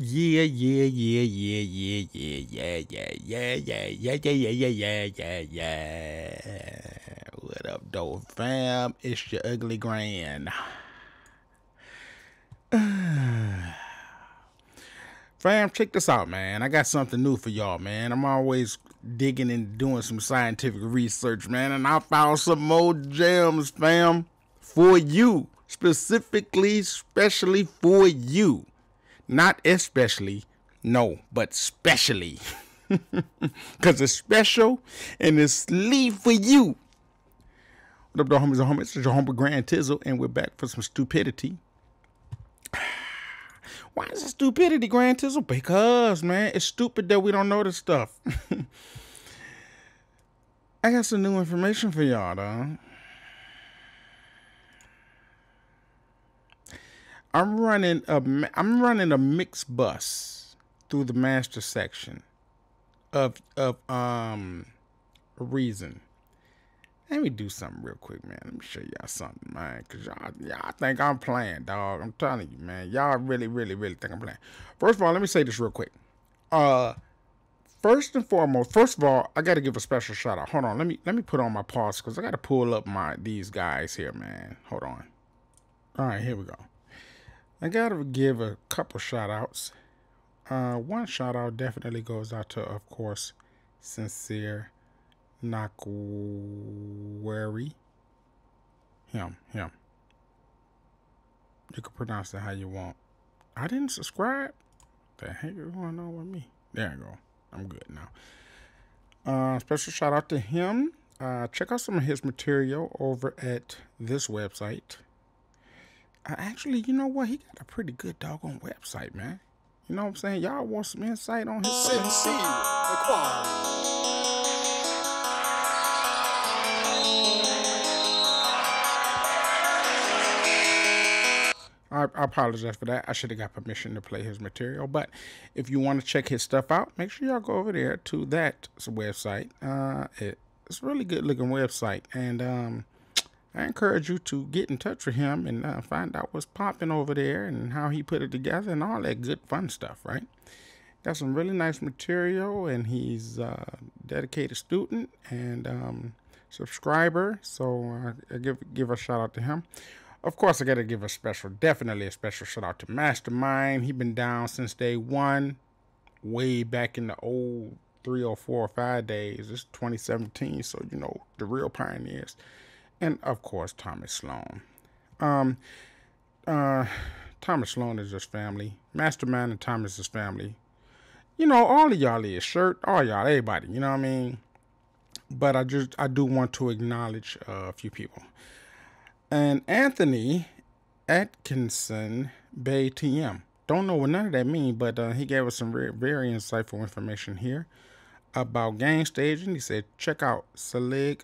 Yeah, yeah, yeah, yeah, yeah, yeah, yeah, yeah, yeah, yeah, yeah, yeah, yeah, yeah, yeah, yeah. What up, though, fam? It's your ugly grand. Fam, check this out, man. I got something new for y'all, man. I'm always digging and doing some scientific research, man, and I found some more gems, fam, for you. Specifically, specially for you. Not especially, no, but specially. Because it's special and it's sleeve for you. What up, the homies and homies? It's your homie Grand Tizzle, and we're back for some stupidity. Why is it stupidity, Grand Tizzle? Because, man, it's stupid that we don't know this stuff. I got some new information for y'all, though. I'm running a mixed bus through the master section of reason. Let me do something real quick, man. Let me show y'all something, man. Cause y'all think I'm playing, dog. I'm telling you, man. Y'all really, really, really think I'm playing. First of all, let me say this real quick. First and foremost, first of all, I gotta give a special shout out. Hold on, let me put on my pause because I gotta pull up these guys here, man. Hold on. All right, here we go. I gotta give a couple shout outs. One shout out definitely goes out to, of course, Sincere Nakwari. Him. You can pronounce it how you want. I didn't subscribe. The heck is going on with me? There I go. I'm good now. Special shout out to him. Check out some of his material over at this website. Actually, you know what? He got a pretty good doggone website, man. You know what I'm saying? Y'all want some insight on his Sincere Equalization. I apologize for that. I should have got permission to play his material. But if you want to check his stuff out, make sure y'all go over there to that website. It's a really good looking website. And I encourage you to get in touch with him and find out what's popping over there and how he put it together and all that good fun stuff, right? Got some really nice material, and he's a dedicated student and subscriber. So I give a shout out to him. Of course, I got to give definitely a special shout out to Mastermind. He's been down since day one, way back in the old 3 or 4 or 5 days. It's 2017, so you know the real pioneers. And of course, Thomas Sloan. Thomas Sloan is just family. Mastermind and Thomas is family. You know, all of y'all is shirt, all y'all, everybody. You know what I mean? But I do want to acknowledge a few people. And Anthony Atkinson Bay TM. Don't know what none of that means, but he gave us some very insightful information here about game staging. He said, check out Selig.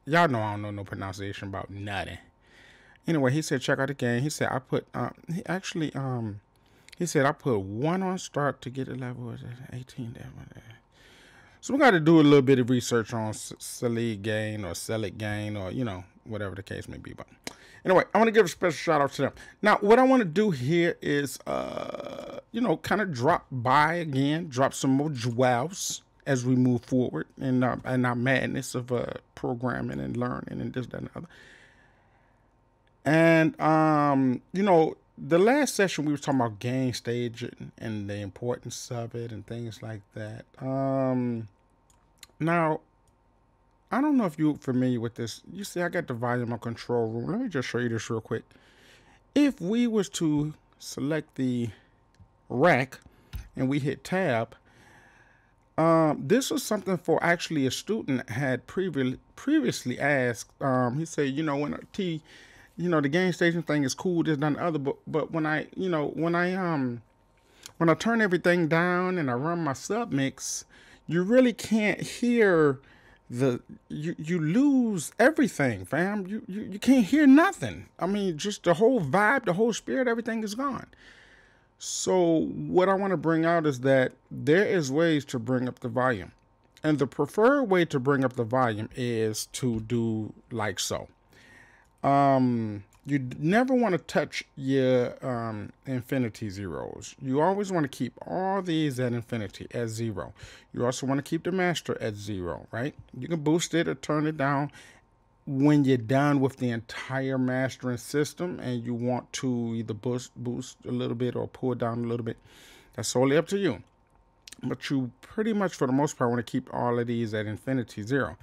Y'all know I don't know no pronunciation about nothing. Anyway, he said, check out the game. He said, I put, he said, I put 1 on start to get a level 18. So we got to do a little bit of research on Selig gain or Selig gain or, you know, whatever the case may be. But anyway, I want to give a special shout out to them. Now, what I want to do here is, you know, kind of drop some more jewels as we move forward in our madness of programming and learning and this, that, and the other. And, you know, the last session we were talking about game staging and the importance of it and things like that. Now, I don't know if you're familiar with this. You see, I got the volume on control room. Let me just show you this real quick. If we was to select the rack and we hit tab, this was something for actually a student had previously asked. He said, you know, when you know, the game station thing is cool, this, that, and the other, but when I turn everything down and I run my submix, you really can't hear you lose everything, fam. You can't hear nothing. I mean, just the whole vibe, the whole spirit, everything is gone. So what I want to bring out is that there is ways to bring up the volume. And the preferred way to bring up the volume is to do like so. You never want to touch your infinity zeros. You always want to keep all these at infinity, at 0. You also want to keep the master at 0, right? You can boost it or turn it down when you're done with the entire mastering system and you want to either boost a little bit or pull it down a little bit. That's solely up to you. But you pretty much, for the most part, want to keep all of these at infinity 0.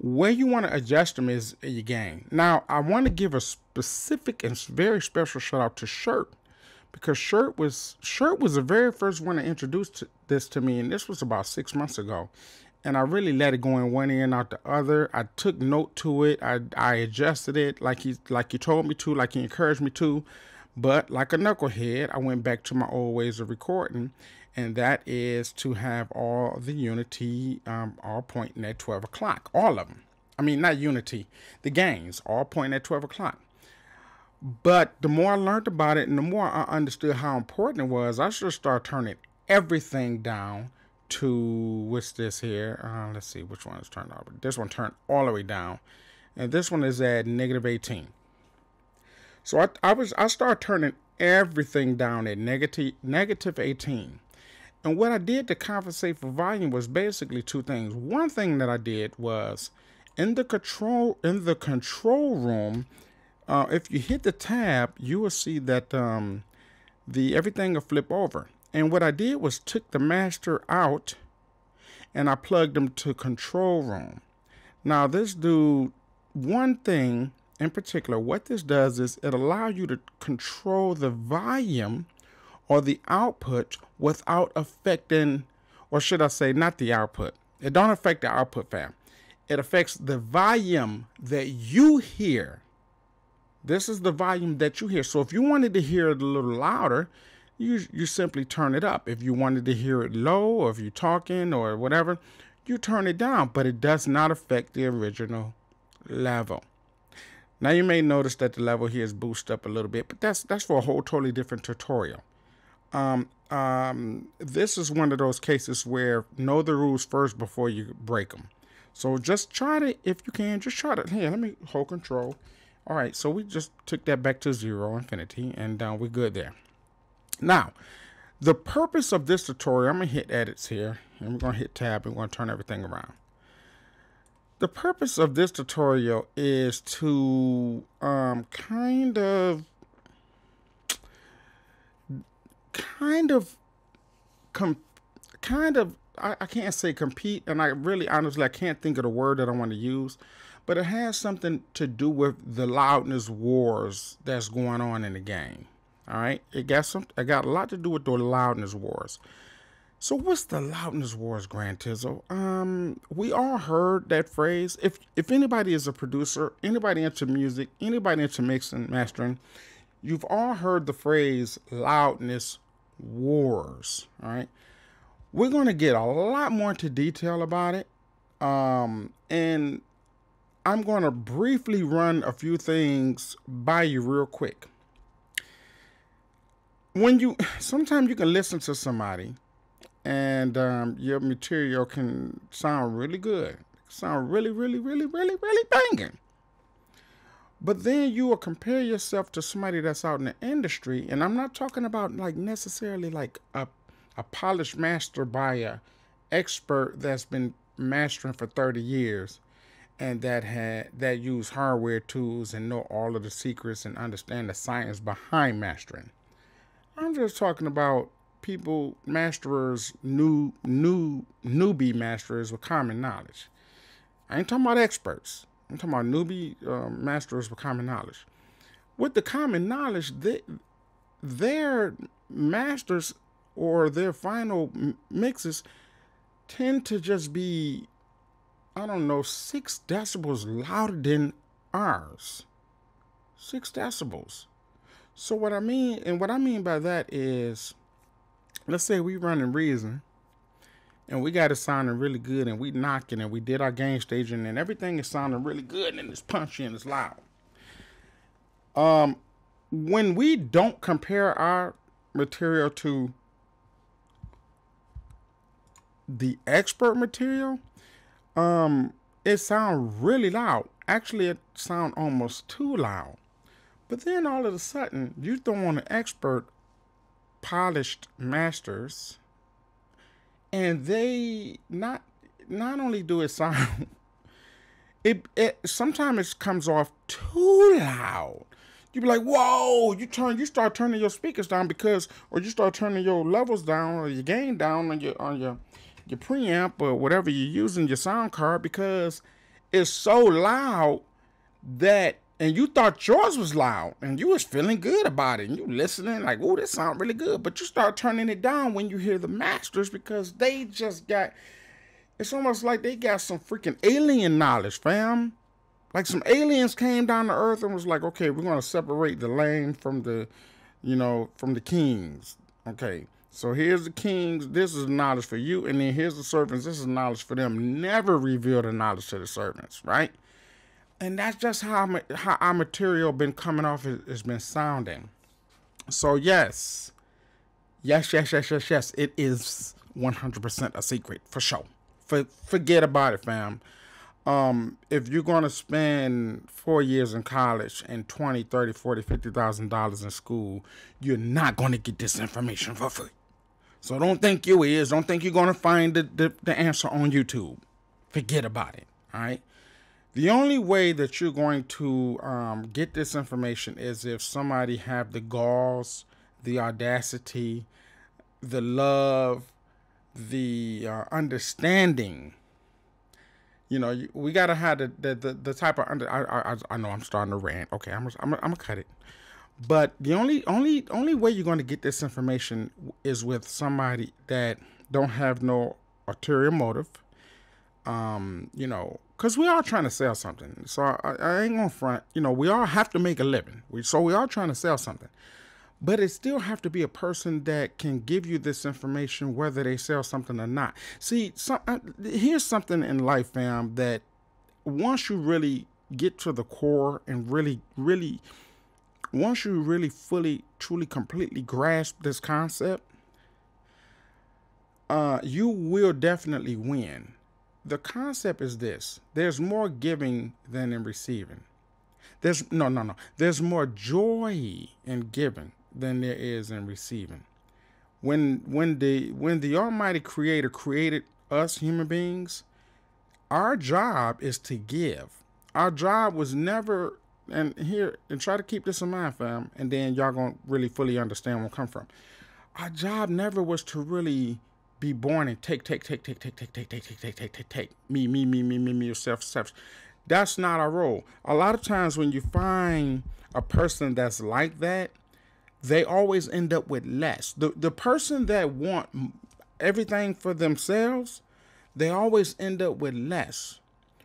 Where you want to adjust them is your gain. Now, I want to give a specific and very special shout out to Shirt, because Shirt was the very first one to introduce this to me, and this was about 6 months ago. And I really let it go in one ear and out the other. I took note to it. I adjusted it like he told me to, like he encouraged me to. But like a knucklehead, I went back to my old ways of recording, and that is to have all the Unity all pointing at 12 o'clock. All of them. I mean, not Unity. The gains all pointing at 12 o'clock. But the more I learned about it and the more I understood how important it was, I should start turning everything down to, what's this here? Let's see which one is turned off. This one turned all the way down. And this one is at -18. So I started turning everything down at negative 18. And what I did to compensate for volume was basically two things. One thing that I did was in the control room, if you hit the tab, you will see that everything will flip over. And what I did was took the master out and I plugged them to control room. Now this dude, one thing in particular, what this does is it allows you to control the volume or the output without affecting, or should I say not the output. It don't affect the output, fam. It affects the volume that you hear. This is the volume that you hear. So if you wanted to hear it a little louder, you simply turn it up. If you wanted to hear it low, or if you're talking or whatever, you turn it down, but it does not affect the original level. Now you may notice that the level here is boosted up a little bit, but that's for a whole totally different tutorial. This is one of those cases where know the rules first before you break them. So just try to, if you can, just try to, here, let me hold control. All right, so we just took that back to 0, infinity, and we're good there. Now, the purpose of this tutorial, I'm going to hit edits here, and we're going to hit tab, and we're going to turn everything around. The purpose of this tutorial is to kind of I can't say compete, and I really honestly I can't think of the word that I want to use, but it has something to do with the loudness wars that's going on in the game. All right, it got a lot to do with the loudness wars. So what's the loudness wars, Grand Tizzle? We all heard that phrase. If anybody is a producer, anybody into music, anybody into mixing, mastering, you've all heard the phrase loudness wars. All right. We're going to get a lot more into detail about it. And I'm going to briefly run a few things by you real quick. Sometimes you can listen to somebody and your material can sound really good. Sound really, really, really, really, really banging. But then you will compare yourself to somebody that's out in the industry. And I'm not talking about like necessarily like a polished master by a expert that's been mastering for 30 years and that use hardware tools and know all of the secrets and understand the science behind mastering. I'm just talking about people, masterers, newbie masterers with common knowledge. I ain't talking about experts. I'm talking about newbie masterers with common knowledge. With the common knowledge, their masters or their final mixes tend to just be, I don't know, 6 decibels louder than ours. 6 decibels. So what I mean by that is, let's say we running Reason and we got it sounding really good and we knocking and we did our game staging and everything is sounding really good and it's punchy and it's loud. When we don't compare our material to the expert material, it sounds really loud. Actually, it sounds almost too loud. But then all of a sudden, you throw on an expert, polished masters, and they not only do it sound, it sometimes it comes off too loud. You be like, whoa! You start turning your speakers down because, or you start turning your levels down or your gain down on your preamp or whatever you're using your sound card because it's so loud that, and you thought yours was loud and you was feeling good about it and you listening like, oh, this sound really good, but you start turning it down when you hear the masters because they just got, it's almost like they got some freaking alien knowledge, fam. Like some aliens came down to earth and was like, okay, we're going to separate the lame from the, from the kings. Okay, so here's the kings. This is knowledge for you. And then here's the servants. This is knowledge for them. Never reveal the knowledge to the servants, right? And that's just how our material been coming off, has been sounding. So yes, it is 100% a secret, for sure. Forget about it, fam. If you're going to spend 4 years in college and $20, $30, $40, $50,000 in school, you're not going to get this information for free. So don't think you is. Don't think you're going to find the answer on YouTube. Forget about it. All right. The only way that you're going to get this information is if somebody have the galls, the audacity, the love, the understanding. We gotta have the type of I know I'm starting to rant. Okay, I'm gonna cut it. But the only way you're going to get this information is with somebody that don't have no ulterior motive. Because we are trying to sell something. So I ain't gonna front. We all have to make a living. So we are trying to sell something. But it still have to be a person that can give you this information whether they sell something or not. See, here's something in life, fam, that once you really get to the core and really, once you really fully, truly, completely grasp this concept, you will definitely win. The concept is this. There's more giving than in receiving. There's more joy in giving than there is in receiving. When the Almighty Creator created us human beings, our job is to give. Our job was never, and try to keep this in mind, fam, and then y'all gonna really fully understand where I come from. Our job never was to really be born and take, me, yourself. That's not our role. A lot of times when you find a person that's like that, they always end up with less. The person that want everything for themselves, they always end up with less.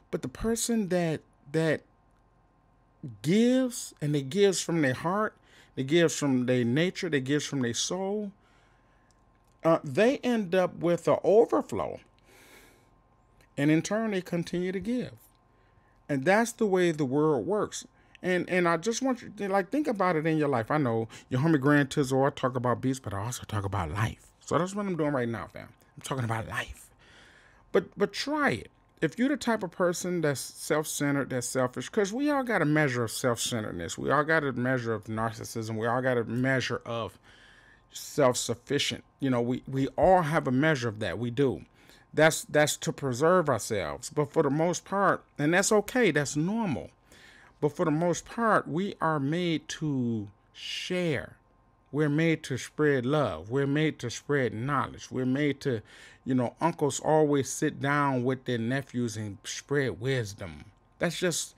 But the person that gives, and they gives from their heart, they gives from their nature, they gives from their soul, they end up with an overflow. And in turn, they continue to give. And that's the way the world works. And I just want you to think about it in your life. I know your homie Grand Tizzle, I talk about beats, but I also talk about life. So that's what I'm doing right now, fam. I'm talking about life. But try it. If you're the type of person that's self-centered, that's selfish, because we all got a measure of self-centeredness. We all got a measure of narcissism. We all got a measure of self-sufficient. We all have a measure of that. We do. That's to preserve ourselves. But for the most part, and that's okay, that's normal. But for the most part, we are made to share. We're made to spread love. We're made to spread knowledge. We're made to, uncles always sit down with their nephews and spread wisdom. That's just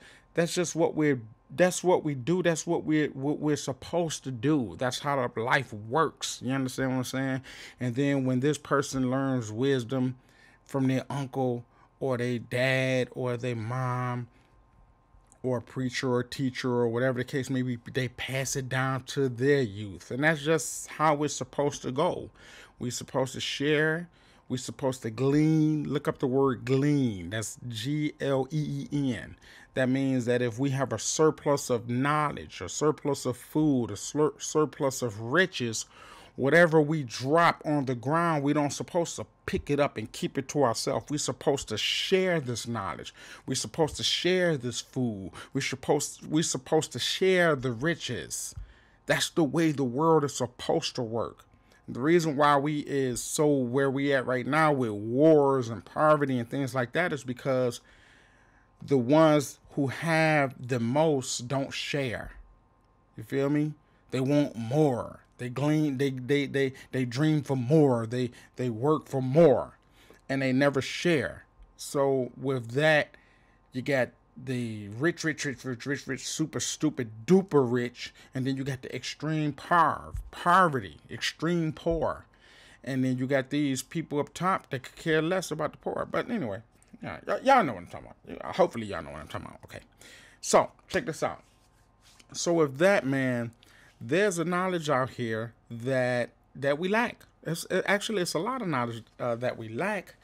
what we do. That's what we're supposed to do. That's how life works. You understand what I'm saying? And then when this person learns wisdom from their uncle or their dad or their mom, or a preacher or a teacher or whatever the case may be, they pass it down to their youth. And that's just how we're supposed to go. We're supposed to share. We're supposed to glean. Look up the word glean. That's Gleen. That means that if we have a surplus of knowledge, a surplus of food, a surplus of riches, whatever we drop on the ground, we don't supposed to pick it up and keep it to ourselves. We're supposed to share this knowledge. We're supposed to share this food. We're supposed to share the riches. That's the way the world is supposed to work. The reason why we is so where we at right now with wars and poverty and things like that is because the ones who have the most don't share. You feel me? They want more. They glean. They dream for more. They work for more, and they never share. So with that, you got the rich, super stupid duper rich, and then you got the extreme poverty, extreme poor, and then you got these people up top that could care less about the poor. But anyway, yeah, y'all know what I'm talking about. Hopefully y'all know what I'm talking about. Okay, so check this out. So with that, man, there's a knowledge out here that we lack. It's a lot of knowledge that we lack.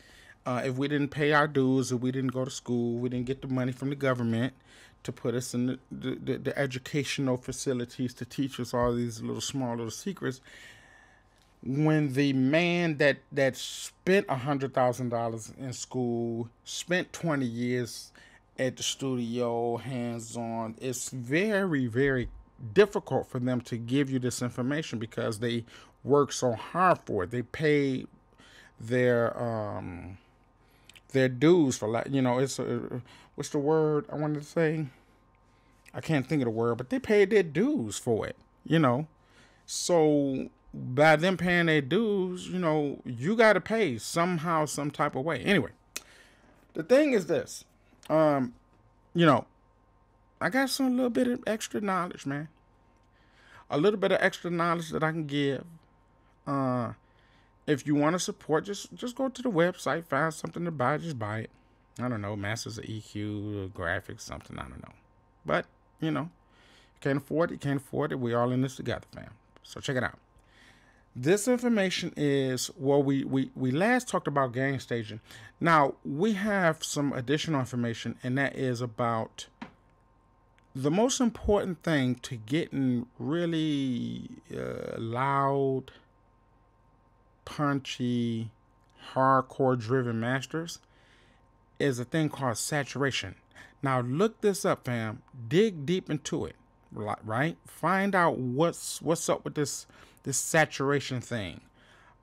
If we didn't pay our dues, if we didn't go to school, we didn't get the money from the government to put us in the educational facilities to teach us all these small little secrets. When the man that spent $100,000 in school, spent 20 years at the studio, hands-on, it's very, very difficult for them to give you this information because they work so hard for it. They pay their dues for, like, it's what's the word I wanted to say? I can't think of the word, but they paid their dues for it, So by them paying their dues, you got to pay somehow, some type of way. Anyway, the thing is this, I got some little bit of extra knowledge, man. A little bit of extra knowledge that I can give. If you want to support, just go to the website, find something to buy, just buy it. I don't know, Masters of EQ, graphics, something, I don't know. But, you can't afford it, you can't afford it. We're all in this together, fam. So check it out. This information is, well, we last talked about gang staging. Now, we have some additional information, and that is about the most important thing to getting really loud, punchy, hardcore driven masters is a thing called saturation. Now, look this up, fam. Dig deep into it, right? Find out what's up with this saturation thing.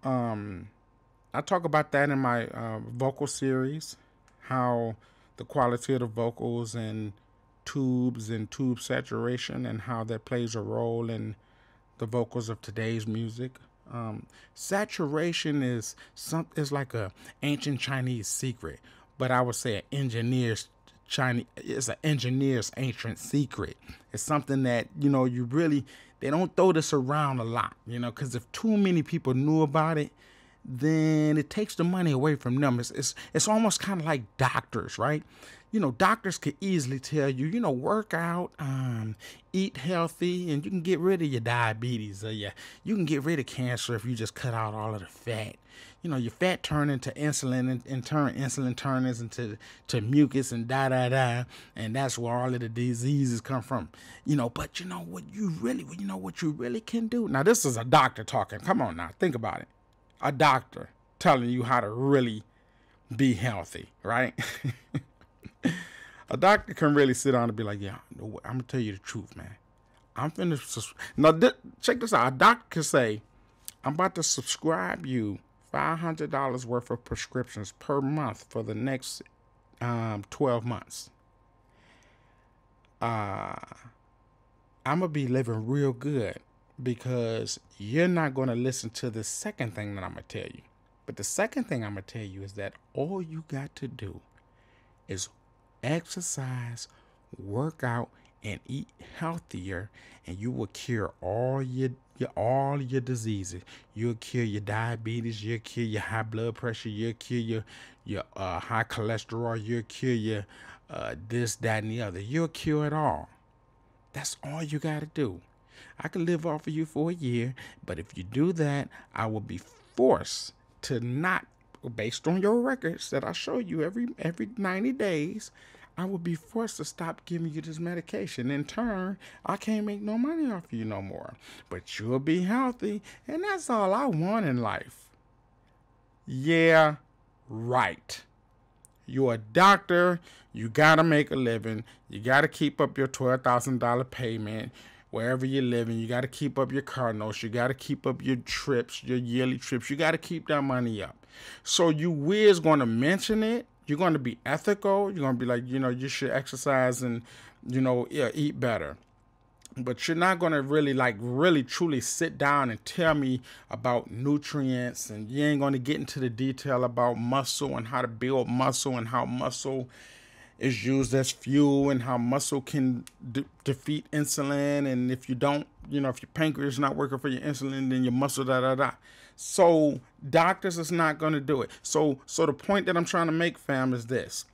I talk about that in my vocal series, how the quality of the vocals and tubes and tube saturation and how that plays a role in the vocals of today's music. Saturation is like a ancient Chinese secret, but I would say it's an engineer's ancient secret. It's something that, they don't throw this around a lot, because if too many people knew about it, then it takes the money away from them. It's almost kind of like doctors, right? Doctors could easily tell you, work out, eat healthy, and you can get rid of your diabetes, or you can get rid of cancer if you just cut out all of the fat. Your fat turn into insulin, and insulin turns into mucus and and that's where all of the diseases come from. But what you really can do. Now, this is a doctor talking. Come on now, think about it. A doctor telling you how to really be healthy, right? A doctor can really sit down and be like, yeah, I'm going to tell you the truth, man. I'm finna. Now, check this out. A doctor can say, I'm about to subscribe you $500 worth of prescriptions per month for the next 12 months. I'm going to be living real good because you're not going to listen to the second thing that I'm going to tell you. But the second thing I'm going to tell you is that all you got to do is exercise, work out, and eat healthier, and you will cure all your diseases. You'll cure your diabetes. You'll cure your high blood pressure. You'll cure your high cholesterol. You'll cure your this, that, and the other. You'll cure it all. That's all you got to do. I can live off of you for a year, but if you do that, I will be forced to not, based on your records that I show you every 90 days, I would be forced to stop giving you this medication. In turn, I can't make no money off you no more. But you'll be healthy, and that's all I want in life. Yeah, right. You're a doctor. You got to make a living. You got to keep up your $12,000 payment wherever you're living. You got to keep up your car notes. You got to keep up your trips, your yearly trips. You got to keep that money up. So you is going to mention it. You're going to be ethical. You're going to be like, you should exercise and, eat better. But you're not going to really truly sit down and tell me about nutrients, and you ain't going to get into the detail about muscle and how to build muscle and how muscle is used as fuel and how muscle can defeat insulin. And if you don't, if your pancreas is not working for your insulin, then your muscle, So doctors is not going to do it. So the point that I'm trying to make, fam, is this.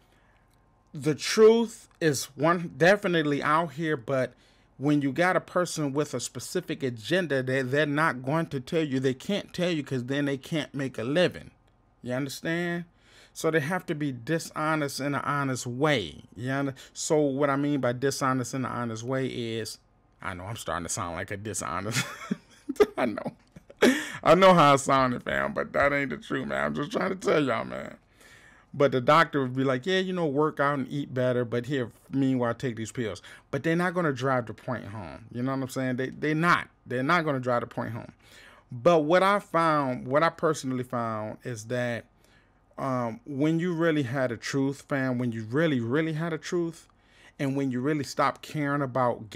The truth is definitely out here, but when you got a person with a specific agenda, they're not going to tell you. They can't tell you because then they can't make a living. You understand? So they have to be dishonest in an honest way. So what I mean by dishonest in an honest way is, I know I'm starting to sound like a dishonest. I know how I sounded, fam, but that ain't the truth, man. I'm just trying to tell y'all, man. But the doctor would be like, yeah, work out and eat better, but here, meanwhile, take these pills. But they're not going to drive the point home. You know what I'm saying? They're not. They're not going to drive the point home. But what I personally found is that when you really had a truth, fam, when you really, really had a truth, and when you really stop caring about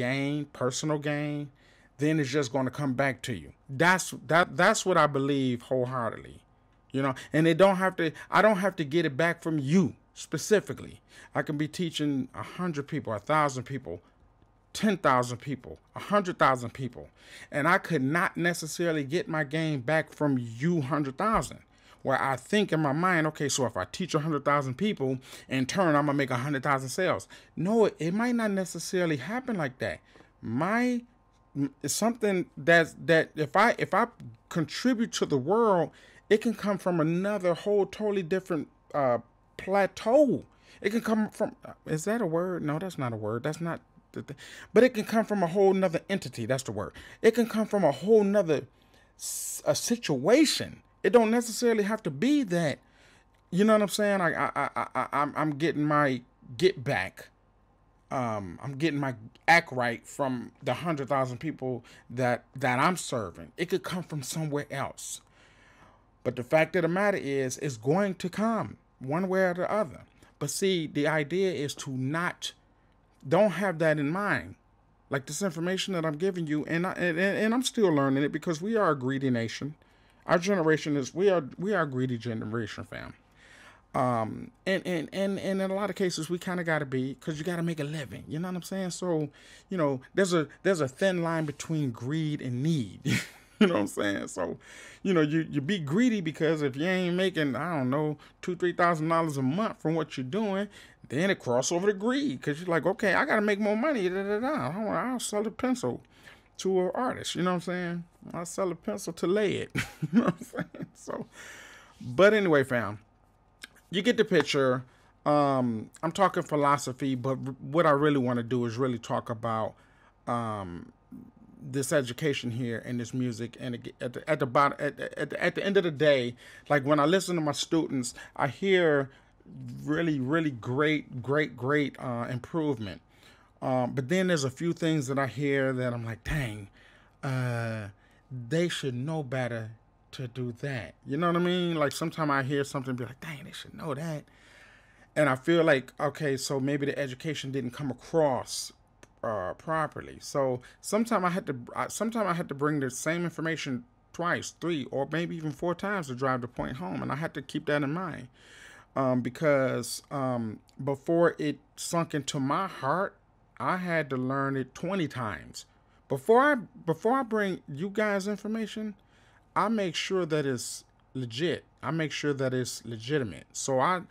personal gain, then it's just going to come back to you. That's what I believe wholeheartedly. And I don't have to get it back from you specifically. I can be teaching 100 people, 1,000 people, 10,000 people, 100,000 people, and I could not necessarily get my game back from you 100,000. Where I think in my mind, okay, so if I teach 100,000 people, in turn, I'm gonna make 100,000 sales. No, it might not necessarily happen like that. It's something that if I contribute to the world, it can come from another whole totally different plateau. It can come from, is that a word? No, that's not a word. That's not the thing. But it can come from a whole nother entity. That's the word. It can come from a whole nother situation. It don't necessarily have to be that. You know what I'm saying? I'm getting my get back. I'm getting my act right from the 100,000 people that I'm serving. It could come from somewhere else. But the fact of the matter is, it's going to come one way or the other. But see, the idea is to don't have that in mind. Like this information that I'm giving you, and I'm still learning it because we are a greedy nation. Our generation we are a greedy generation, fam. And in a lot of cases we kind of got to be, because you got to make a living. You know what I'm saying? So, there's a thin line between greed and need. You know what I'm saying? So, you be greedy because if you ain't making, I don't know, $2,000-$3,000 a month from what you're doing, then it cross over to greed because you're like, okay, I got to make more money. I'll sell a pencil to an artist. You know what I'm saying? I'll sell a pencil to lay it. You know what I'm saying? So, but anyway, fam, you get the picture. I'm talking philosophy, but what I really want to do is really talk about this education here and this music. And at the end of the day, like when I listen to my students, I hear really, really great improvement. But then there's a few things that I hear that I'm like, dang, they should know better to do that. You know what I mean? Like sometimes I hear something and be like, dang, they should know that. And I feel like, okay, so maybe the education didn't come across properly. So sometimes I had to bring the same information twice, 3, or maybe even 4 times to drive the point home. And I had to keep that in mind because before it sunk into my heart, I had to learn it 20 times. Before I bring you guys information, I make sure that it's legit. I make sure that it's legitimate. So I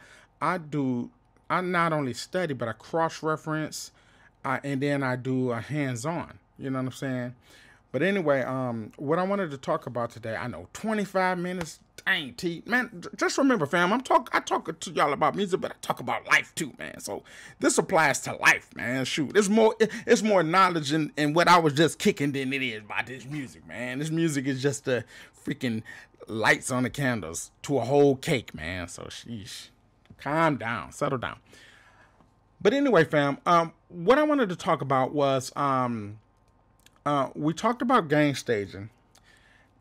not only study, but I cross-reference, and then I do a hands-on. You know what I'm saying? But anyway, what I wanted to talk about today, I know 25 minutes, dang, T, man, just remember, fam, I talk to y'all about music, but I talk about life too, man. So this applies to life, man. Shoot, it's more knowledge in what I was just kicking than it is about this music, man. This music is just the freaking lights on the candles to a whole cake, man. So sheesh, calm down, settle down. But anyway, fam, what I wanted to talk about was, we talked about gain staging,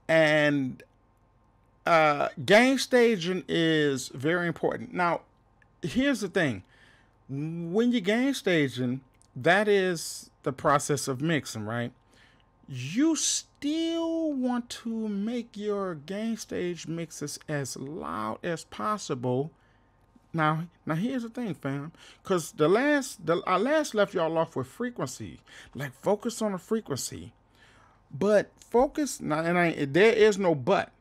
and gain staging is very important. Now, here's the thing. When you gain staging, that is the process of mixing, right? You still want to make your gain stage mixes as loud as possible. Now here's the thing, fam. Because I last left y'all off with frequency. Like, focus on the frequency. But focus, now, there is no but.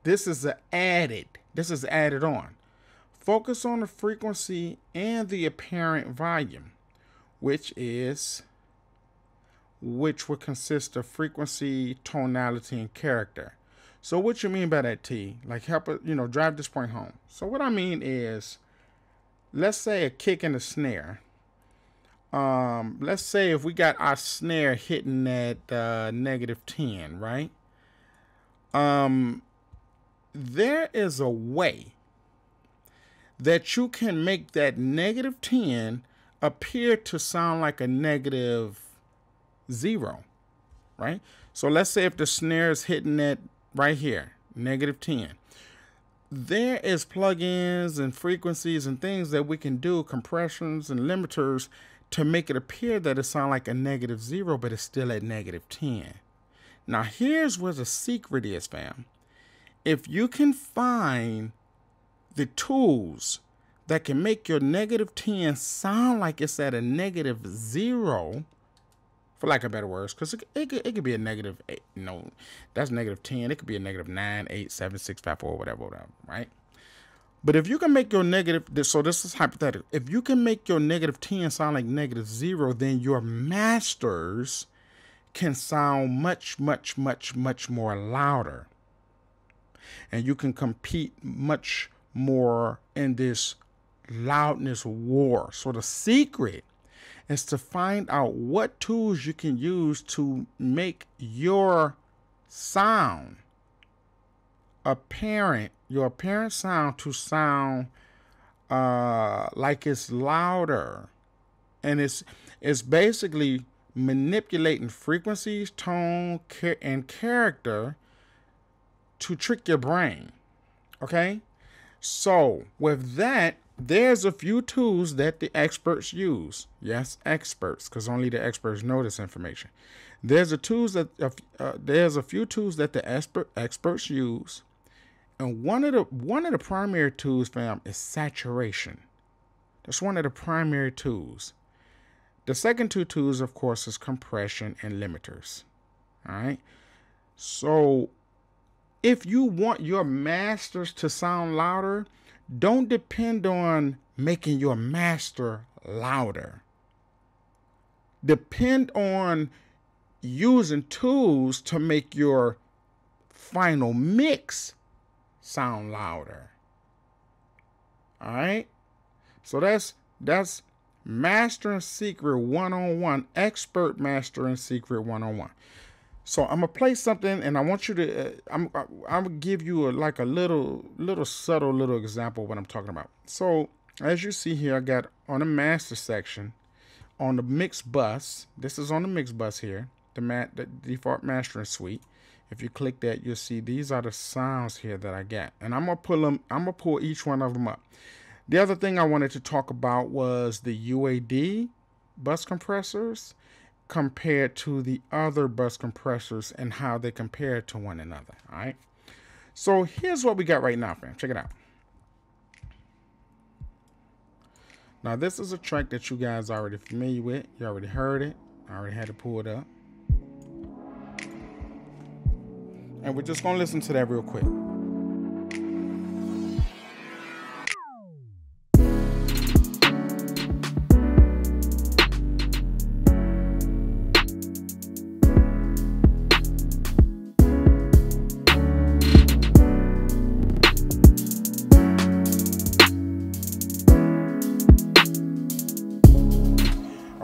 This is added on. Focus on the frequency and the apparent volume, which would consist of frequency, tonality, and character. So what you mean by that, T? Like, help it, drive this point home. So what I mean is, let's say a kick and a snare. Let's say if we got our snare hitting at -10, right? There is a way that you can make that -10 appear to sound like a -0, right? So let's say if the snare is hitting at right here, -10. There is plugins and frequencies and things that we can do, compressions and limiters, to make it appear that it sounds like a -0, but it's still at -10. Now, here's where the secret is, fam. If you can find the tools that can make your -10 sound like it's at a -0, for lack of better words, because it could be a -8, that's -10. It could be a -9, 8, 7, 6, 5, 4, whatever, right? But if you can make your so this is hypothetical. If you can make your -10 sound like -0, then your masters can sound much, much, much, much more louder. And you can compete much more in this loudness war. So the secret is to find out what tools you can use to make your sound your apparent sound to sound like it's louder. And it's basically manipulating frequencies, tone, and character to trick your brain. Okay? So with that, there's a few tools that the experts use. Yes, experts, because only the experts know this information. There's a few tools that the experts use, and one of the primary tools, fam, is saturation. That's one of the primary tools. The second two tools, of course, is compression and limiters. All right. So if you want your masters to sound louder, don't depend on making your master louder. Depend on using tools to make your final mix sound louder. All right? So that's Mastering Secret 101, Expert Mastering Secret 101. So I'm gonna play something, and I want you to. I'm gonna give you a little subtle little example of what I'm talking about. So as you see here, I got on the master section, on the mix bus. This is on the mix bus here, the default mastering suite. If you click that, you'll see these are the sounds here that I got, and I'm gonna pull each one of them up. The other thing I wanted to talk about was the UAD bus compressors compared to the other bus compressors and how they compare to one another. All right. So here's what we got right now, fam. Check it out. Now this is a track that you guys are already familiar with. You already heard it. I already had to pull it up. And we're just gonna listen to that real quick.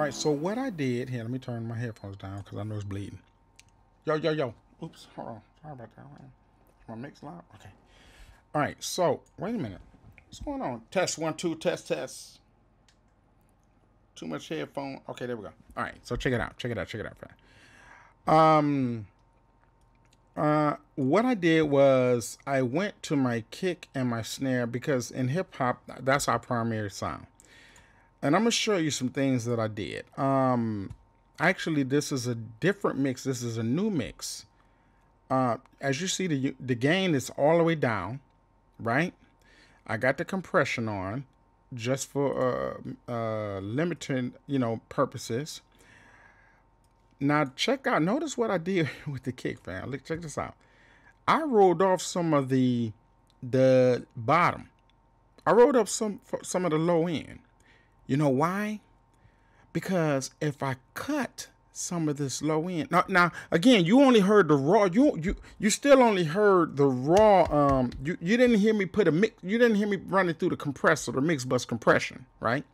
right, so what I did here, let me turn my headphones down because I know it's bleeding. Yo. Oops, hold on. Sorry about that. My mix loud? Okay. All right, so wait a minute. What's going on? Test 1, 2, test. Too much headphone. Okay, there we go. All right, so check it out. What I did was I went to my kick and my snare because in hip hop, that's our primary sound. And I'm gonna show you some things that I did. Actually, this is a different mix. This is a new mix. As you see, the gain is all the way down, right? I got the compression on just for limiting, purposes. Now notice what I did with the kick, fam. Look, check this out. I rolled off some of the bottom. I rolled up some of the low end. You know why? Because if I cut some of this low end, now again, you only heard the raw. You still only heard the raw. You didn't hear me put a mix. You didn't hear me running through the compressor, the mix bus compression, right?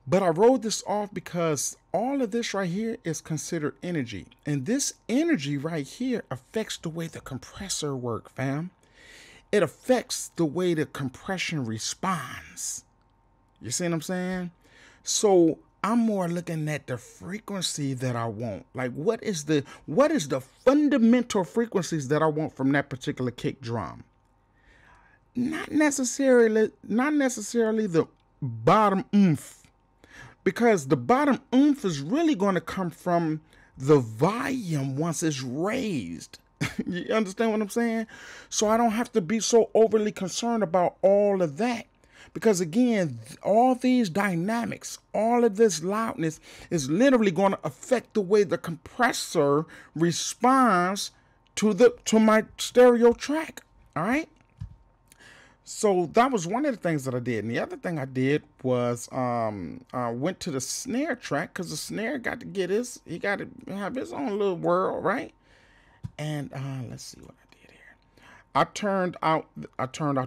But I rolled this off because all of this right here is considered energy, and this energy right here affects the way the compressor works, fam. It affects the way the compression responds. You see what I'm saying? So I'm more looking at the frequency that I want. Like what is the fundamental frequencies that I want from that particular kick drum? Not necessarily the bottom oomph, because the bottom oomph is really going to come from the volume once it's raised. You understand what I'm saying? So I don't have to be so overly concerned about all of that. Because again, all these dynamics, all of this loudness is literally going to affect the way the compressor responds to my stereo track. All right. So that was one of the things that I did. And the other thing I did was went to the snare track, because the snare got to get he got to have his own little world, right? And let's see what I did here. I turned out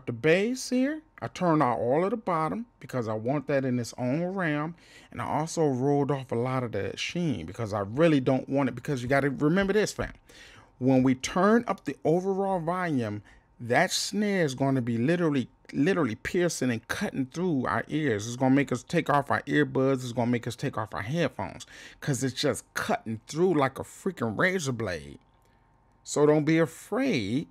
the bass here. I turned out all of the bottom because I want that in its own realm. And I also rolled off a lot of the sheen because I really don't want it, because you got to remember this, fam. When we turn up the overall volume, that snare is going to be literally piercing and cutting through our ears. It's going to make us take off our earbuds. It's going to make us take off our headphones because it's just cutting through like a freaking razor blade. So don't be afraid.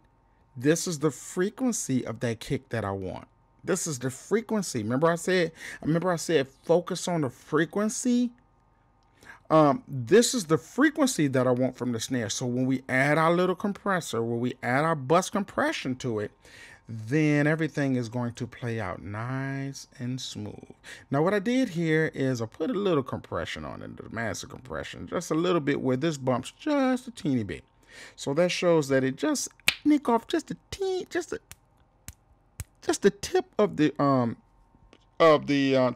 This is the frequency of that kick that I want. This is the frequency. Remember I said focus on the frequency. This is the frequency that I want from the snare. So when we add our little compressor, when we add our bus compression to it, then everything is going to play out nice and smooth. Now what I did here is I put a little compression on it, the massive compression, just a little bit where this bumps just a teeny bit. So that shows that it just nick off just the tip of the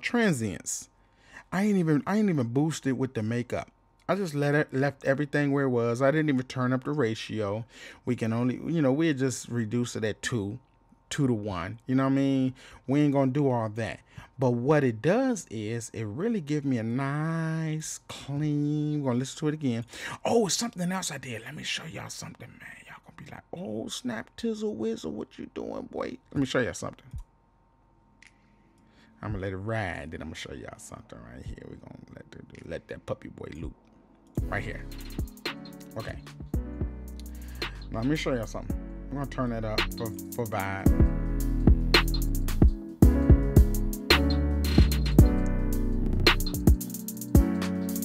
transients. I ain't even boosted with the makeup. I just left everything where it was. I didn't even turn up the ratio. We can only, we just reduce it at 2 to 1. You know what I mean? We ain't gonna do all that. But what it does is it really gives me a nice clean. We're gonna listen to it again. Oh, something else I did. Let me show y'all something, man. Y'all gonna be like, oh snap, tizzle whizzle, what you doing, boy? Let me show y'all something. I'm gonna let it ride, then I'm gonna show y'all something right here. We're gonna let that puppy boy loop right here. Okay. Now let me show y'all something. I'm gonna turn that up for vibe.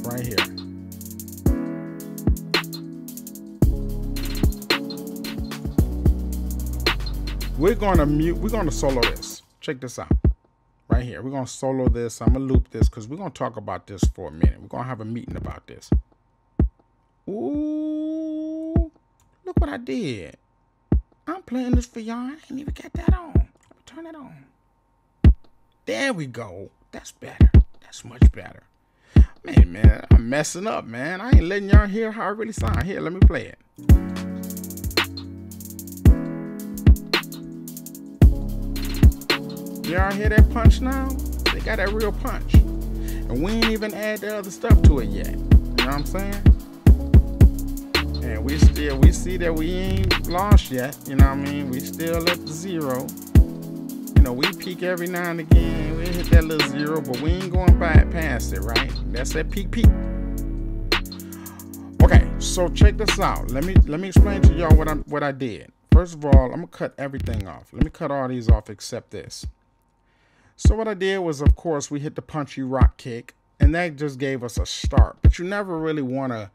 Right here. We're gonna solo this. Check this out. Right here. We're gonna solo this. I'm gonna loop this because we're gonna talk about this for a minute. We're gonna have a meeting about this. Ooh, look what I did. I'm playing this for y'all. I ain't even got that on. Let me turn it on. There we go. That's better. That's much better. Man, I'm messing up, man. I ain't letting y'all hear how I really sound. Here, let me play it. Y'all hear that punch now? They got that real punch. And And we ain't even add the other stuff to it yet. You know what I'm saying? And we see that we ain't lost yet. You know what I mean? We still at the 0. You know, we peak every now and again. We hit that little 0, but we ain't going past it, right? That's that peak. Okay, so check this out. Let me explain to y'all what I did. First of all, I'm gonna cut everything off. Let me cut all these off except this. So what I did was, of course, we hit the punchy rock kick, and that just gave us a start. But you never really want to,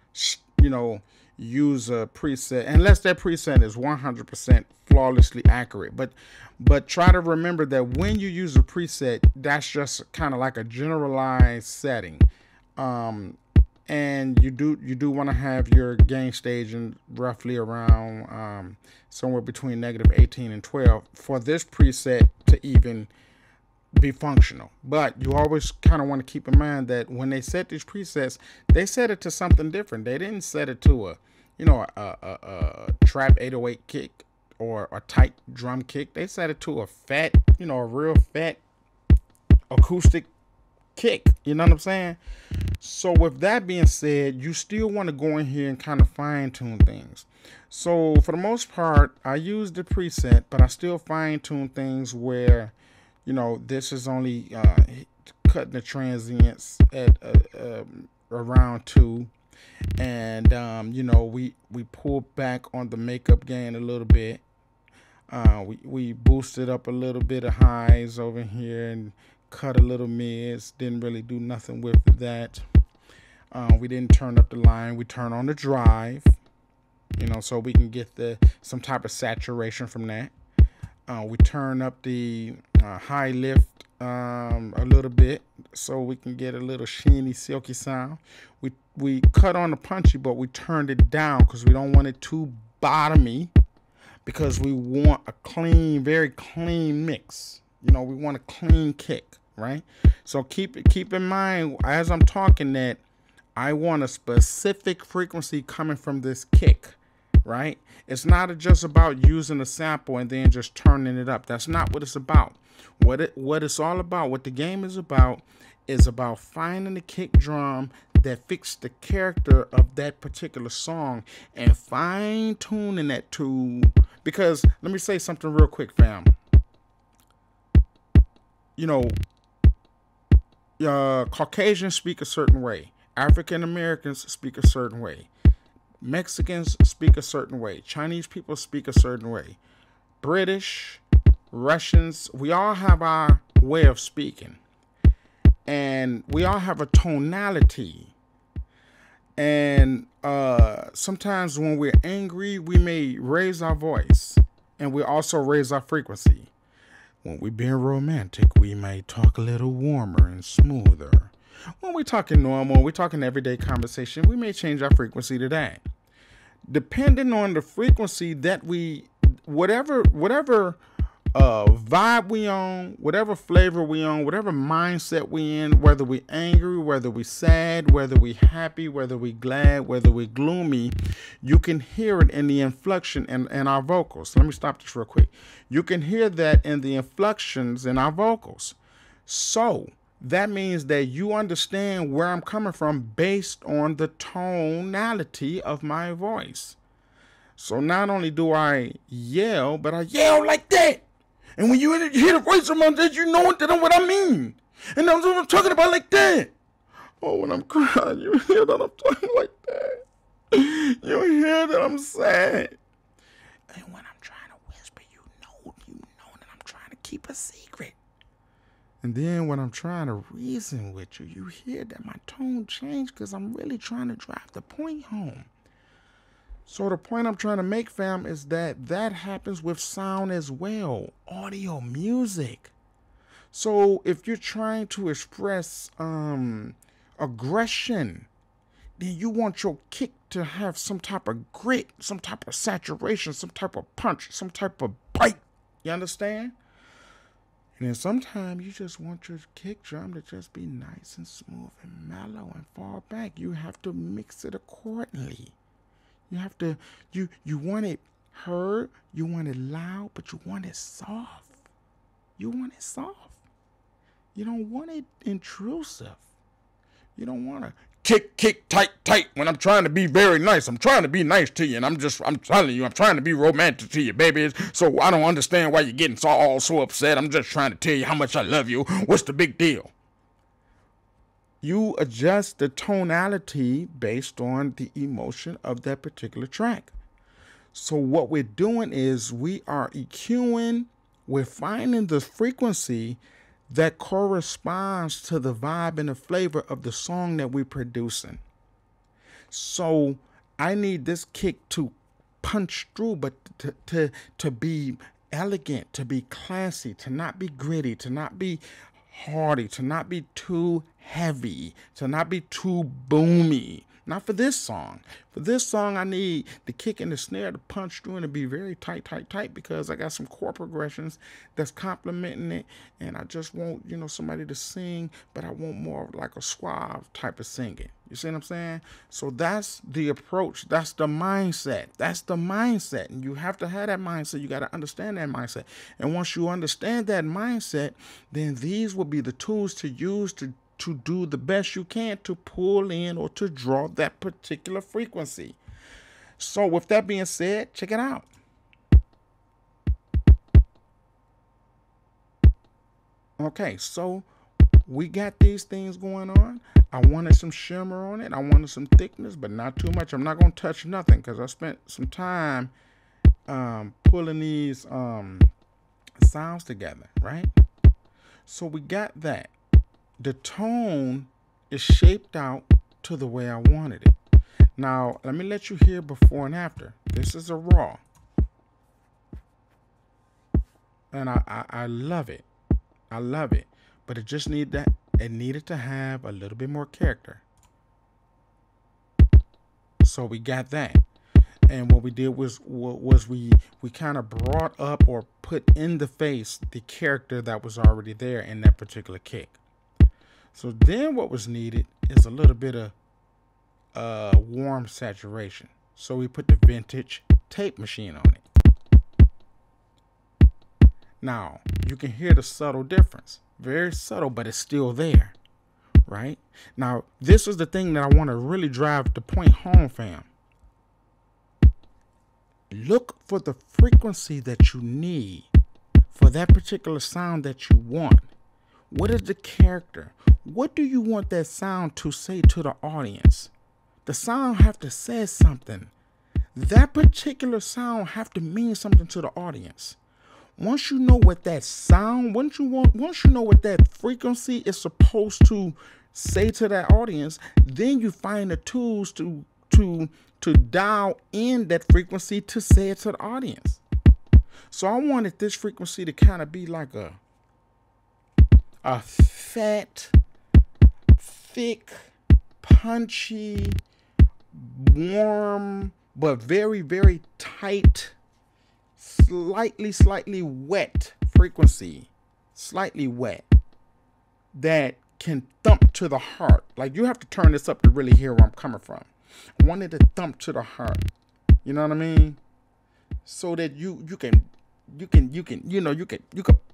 you know, use a preset unless that preset is 100% flawlessly accurate. But try to remember that when you use a preset, that's just kind of like a generalized setting. And you do want to have your gain staging roughly around somewhere between -18 and 12 for this preset to even be functional. But you always kind of want to keep in mind that when they set these presets, they set it to something different. They didn't set it to a trap 808 kick or a tight drum kick. They set it to a fat, a real fat acoustic kick. You know what I'm saying? So with that being said, you still want to go in here and kind of fine tune things. So for the most part, I use the preset, but I still fine tune things where, this is only cutting the transients at around 2. And, we pull back on the makeup gain a little bit. We boosted up a little bit of highs over here and cut a little mids. Didn't really do nothing with that. We didn't turn up the line. We turned on the drive, so we can get some type of saturation from that. We turn up the high lift a little bit so we can get a little sheeny, silky sound. We cut on the punchy, but we turned it down because we don't want it too bottomy, because we want a clean, very clean mix. We want a clean kick, right? So keep in mind as I'm talking that I want a specific frequency coming from this kick, right? It's not just about using a sample and then just turning it up. That's not what it's about. What it's all about, what the game is about finding the kick drum that fits the character of that particular song and fine tuning that to. Because let me say something real quick, fam. Caucasians speak a certain way. African Americans speak a certain way. Mexicans speak a certain way. Chinese people speak a certain way. British, Russians, we all have our way of speaking. And we all have a tonality. And sometimes when we're angry, we may raise our voice. And we also raise our frequency. When we're being romantic, we may talk a little warmer and smoother. When we're talking normal, we're talking everyday conversation, we may change our frequency to that. Depending on the frequency that whatever vibe we on, whatever flavor we on, whatever mindset we in, whether we angry, whether we sad, whether we happy, whether we glad, whether we gloomy, you can hear it in the inflection in our vocals. Let me stop this real quick. You can hear that in the inflections in our vocals. So that means that you understand where I'm coming from based on the tonality of my voice. So not only do I yell, but I yell like that. And when you hear the voice of my dad, you know what I mean. And that's what I'm talking about, like that. Oh, when I'm crying, you hear that I'm talking like that. You hear that I'm sad. And when I'm trying to whisper, you know that I'm trying to keep a secret. And then when I'm trying to reason with you, you hear that my tone changed because I'm really trying to drive the point home. So the point I'm trying to make, fam, is that happens with sound as well. Audio, music. So if you're trying to express aggression, then you want your kick to have some type of grit, some type of saturation, some type of punch, some type of bite. You understand? And then sometimes you just want your kick drum to just be nice and smooth and mellow and fall back. You have to mix it accordingly. You have to, you want it heard, you want it loud, but you want it soft. You want it soft. You don't want it intrusive. You don't want to kick, tight when I'm trying to be very nice. I'm trying to be nice to you, and I'm telling you, I'm trying to be romantic to you, baby. So I don't understand why you're getting all so upset. I'm just trying to tell you how much I love you. What's the big deal? You adjust the tonality based on the emotion of that particular track. So what we're doing is we are EQing, we're finding the frequency that corresponds to the vibe and the flavor of the song that we're producing. So I need this kick to punch through, but to be elegant, to be classy, to not be gritty, to not be hardy, to not be too heavy, to not be too boomy. Not for this song. For this song, I need the kick and the snare to punch through and to be very tight, because I got some chord progressions that's complementing it, and I just want, somebody to sing, but I want more of like a suave type of singing. You see what I'm saying? So that's the approach. That's the mindset. That's the mindset. And you have to have that mindset. You got to understand that mindset. And once you understand that mindset, then these will be the tools to use to do the best you can to pull in or to draw that particular frequency. So with that being said, check it out. Okay, so we got these things going on. I wanted some shimmer on it. I wanted some thickness, but not too much. I'm not going to touch nothing because I spent some time pulling these sounds together, right? So we got that. The tone is shaped out to the way I wanted it. Now, let me let you hear before and after. This is a raw. And I love it. I love it. But it just needed to have a little bit more character. So we got that. And what we did was we kind of brought up or put in the face the character that was already there in that particular kick. So then what was needed is a little bit of warm saturation. So we put the vintage tape machine on it. Now, you can hear the subtle difference. Very subtle, but it's still there, right? Now, this is the thing that I want to really drive the point home, fam. Look for the frequency that you need for that particular sound that you want. What is the character? What do you want that sound to say to the audience? The sound have to say something. That particular sound have to mean something to the audience. Once you know what that sound, once you know what that frequency is supposed to say to that audience, then you find the tools to dial in that frequency to say it to the audience. So I wanted this frequency to kind of be like a fat, thick, punchy, warm, but very, very tight, slightly wet frequency, slightly wet, that can thump to the heart. Like, you have to turn this up to really hear where I'm coming from. I wanted to thump to the heart. You know what I mean? So that you can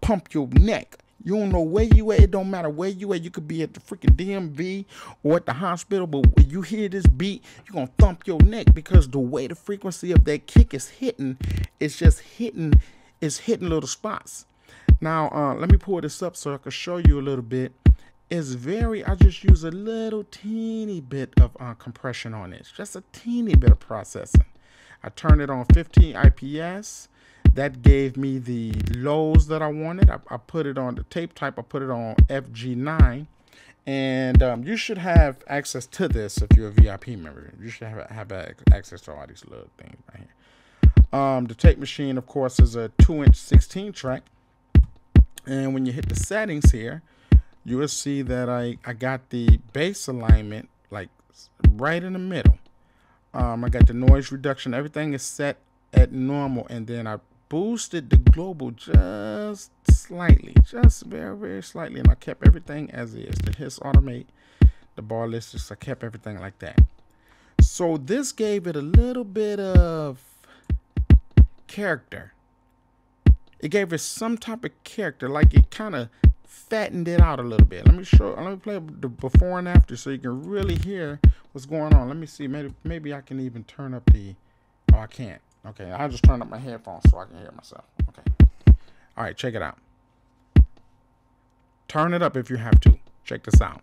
pump your neck. You don't know where you at. It don't matter where you at. You could be at the freaking DMV or at the hospital, but when you hear this beat, you're going to thump your neck because the way the frequency of that kick is hitting, it's just hitting little spots. Now, let me pull this up so I can show you a little bit. I just use a little teeny bit of compression on it. Just a teeny bit of processing. I turned it on 15 IPS. That gave me the lows that I wanted. I put it on the tape type. I put it on FG9. And you should have access to this if you're a VIP member. You should have access to all these little things right here. The tape machine, of course, is a 2-inch 16 track. And when you hit the settings here, you will see that I got the bass alignment like right in the middle. I got the noise reduction. Everything is set at normal. And then I boosted the global just slightly, just very, very slightly, and I kept everything as is. The hiss automate, the bar list, just I kept everything like that. So this gave it a little bit of character. It gave it some type of character, like it kind of fattened it out a little bit. Let me play the before and after so you can really hear what's going on. Let me see. Maybe I can even turn up the. Oh, I can't. Okay, I'll just turn up my headphones so I can hear myself. Okay. All right, check it out. Turn it up if you have to. Check this out.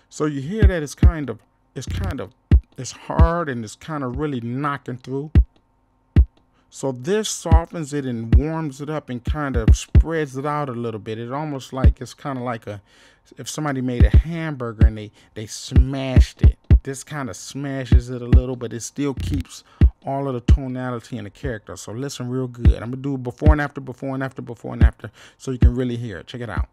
So you hear that it's hard and it's kind of really knocking through. So this softens it and warms it up and kind of spreads it out a little bit. It's almost like it's kind of like if somebody made a hamburger and they smashed it. This kind of smashes it a little, but it still keeps all of the tonality and the character. So listen real good. I'm gonna do before and after, before and after, before and after, so you can really hear it. Check it out.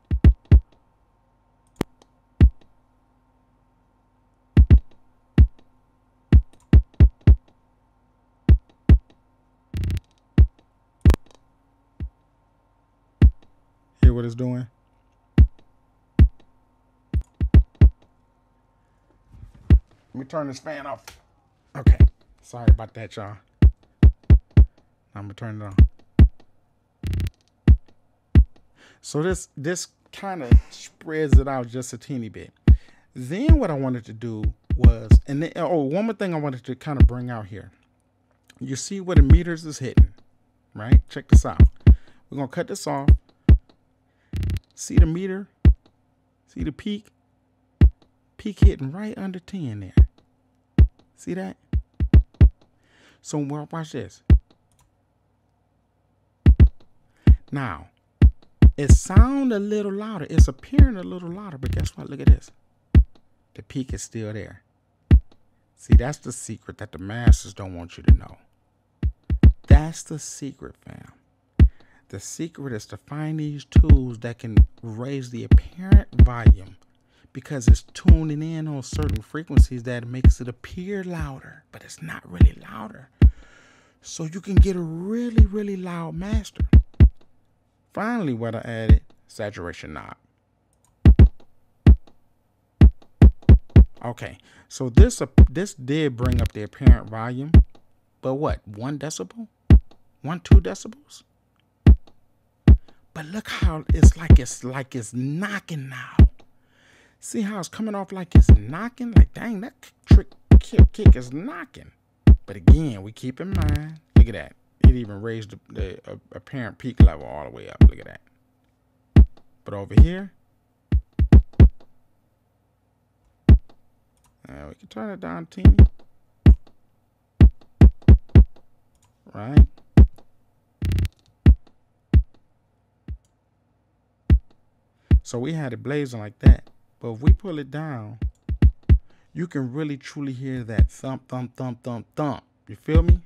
Hear what it's doing? Let me turn this fan off. Okay. Sorry about that, y'all. I'm gonna turn it on. So this kind of spreads it out just a teeny bit. Then what I wanted to do was, and then, one more thing I wanted to kind of bring out here. You see where the meters is hitting, right? Check this out. We're gonna cut this off. See the meter? See the peak? Peak hitting right under 10 there. See that? So watch this. Now, it sounds a little louder. It's appearing a little louder, but guess what? Look at this. The peak is still there. See, that's the secret that the masters don't want you to know. That's the secret, fam. The secret is to find these tools that can raise the apparent volume because it's tuning in on certain frequencies that makes it appear louder, but it's not really louder. So you can get a really, really loud master. Finally, what I added, saturation knob. Okay, so this did bring up the apparent volume, but what, 1 decibel? 2 decibels? But look how it's like it's knocking now. See how it's coming off like it's knocking? Like, dang, that kick is knocking. But again, we keep in mind, look at that. It even raised the apparent peak level all the way up. Look at that. But over here, we can turn it down teeny. Right? So we had it blazing like that. But if we pull it down, you can really truly hear that thump, thump, thump, thump, thump. You feel me?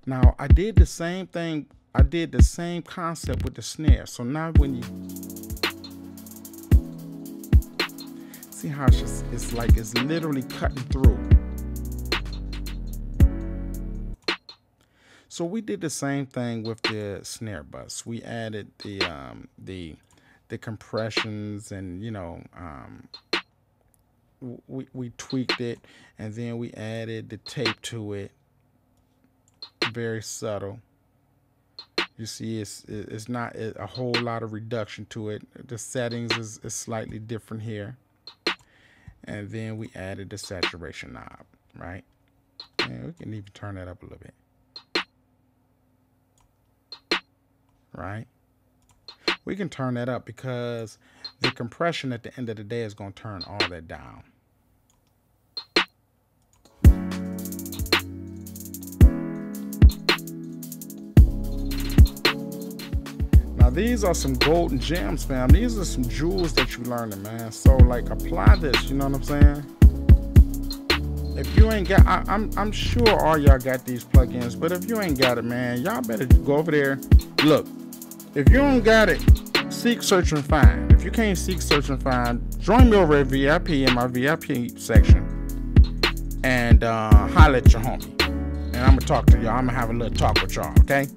Now, I did the same thing. I did the same concept with the snare. So now when you see how it's like it's literally cutting through. So we did the same thing with the snare bus. We added the compressions and, you know, we tweaked it, and then we added the tape to it. Very subtle. You see, it's not a whole lot of reduction to it. The settings is slightly different here. And then we added the saturation knob, right? And we can even turn that up a little bit. Right? We can turn that up because the compression at the end of the day is going to turn all that down. Now these are some golden gems, fam. These are some jewels that you're learning, man. So like, apply this, you know what I'm saying? If you ain't got, I'm sure all y'all got these plugins, but if you ain't got it, man, y'all better go over there. Look, if you don't got it, seek, search, and find. If you can't seek, search, and find, join me over at VIP in my VIP section and holler at your homie. And I'm gonna talk to y'all. I'm gonna have a little talk with y'all, okay?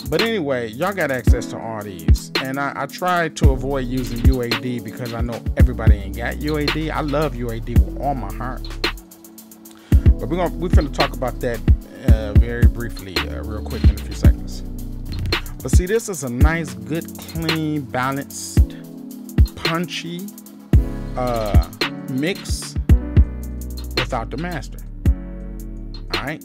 But anyway, y'all got access to all these, and I try to avoid using UAD because I know everybody ain't got UAD. I love UAD with all my heart, but we're finna talk about that very briefly, real quick in a few seconds. But see, this is a nice, good, clean, balanced, punchy mix without the master. All right.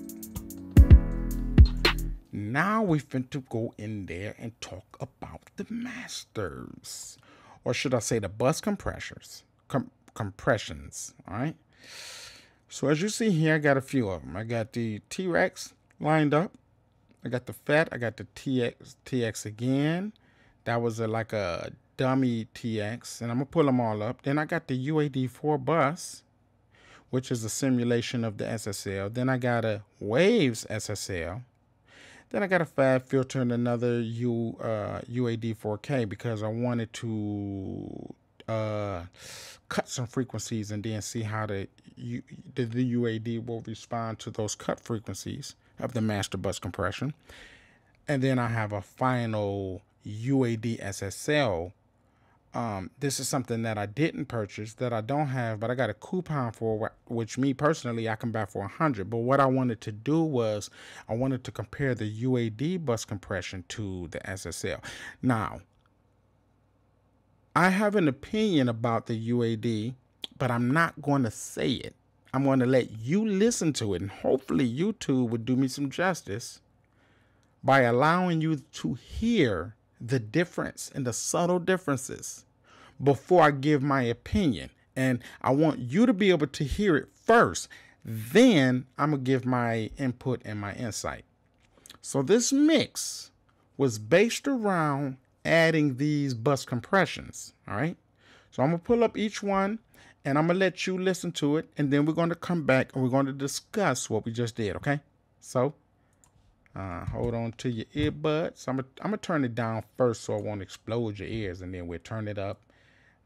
Now we finna go in there and talk about the masters, or should I say the bus compressions? Compressions. All right. So as you see here, I got a few of them. I got the T-Rex lined up. I got the Fat. I got the TX again. That was like a dummy TX, and I'm gonna pull them all up. Then I got the UAD4 bus, which is a simulation of the SSL. Then I got a Waves SSL. Then I got a Fab filter and another UAD4K because I wanted to cut some frequencies and then see how the UAD will respond to those cut frequencies of the master bus compression. And then I have a final UAD SSL. This is something that I didn't purchase, that I don't have, but I got a coupon for, which me personally I can buy for 100. But what I wanted to do was I wanted to compare the UAD bus compression to the SSL. Now, I have an opinion about the UAD, but I'm not going to say it. I'm going to let you listen to it, and hopefully YouTube would do me some justice by allowing you to hear the difference and the subtle differences before I give my opinion. And I want you to be able to hear it first. Then I'm going to give my input and my insight. So this mix was based around adding these bus compressions. All right. So I'm going to pull up each one and I'm going to let you listen to it. And then we're going to come back and we're going to discuss what we just did. Okay. So hold on to your earbuds. I'm gonna turn it down first so it won't explode your ears, and then we'll turn it up.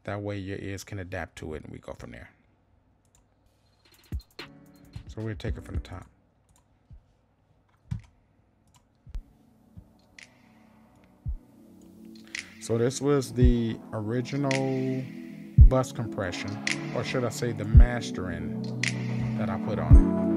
That way your ears can adapt to it, and we go from there. So we'll take it from the top. So this was the original bus compression, or should I say the mastering that I put on it.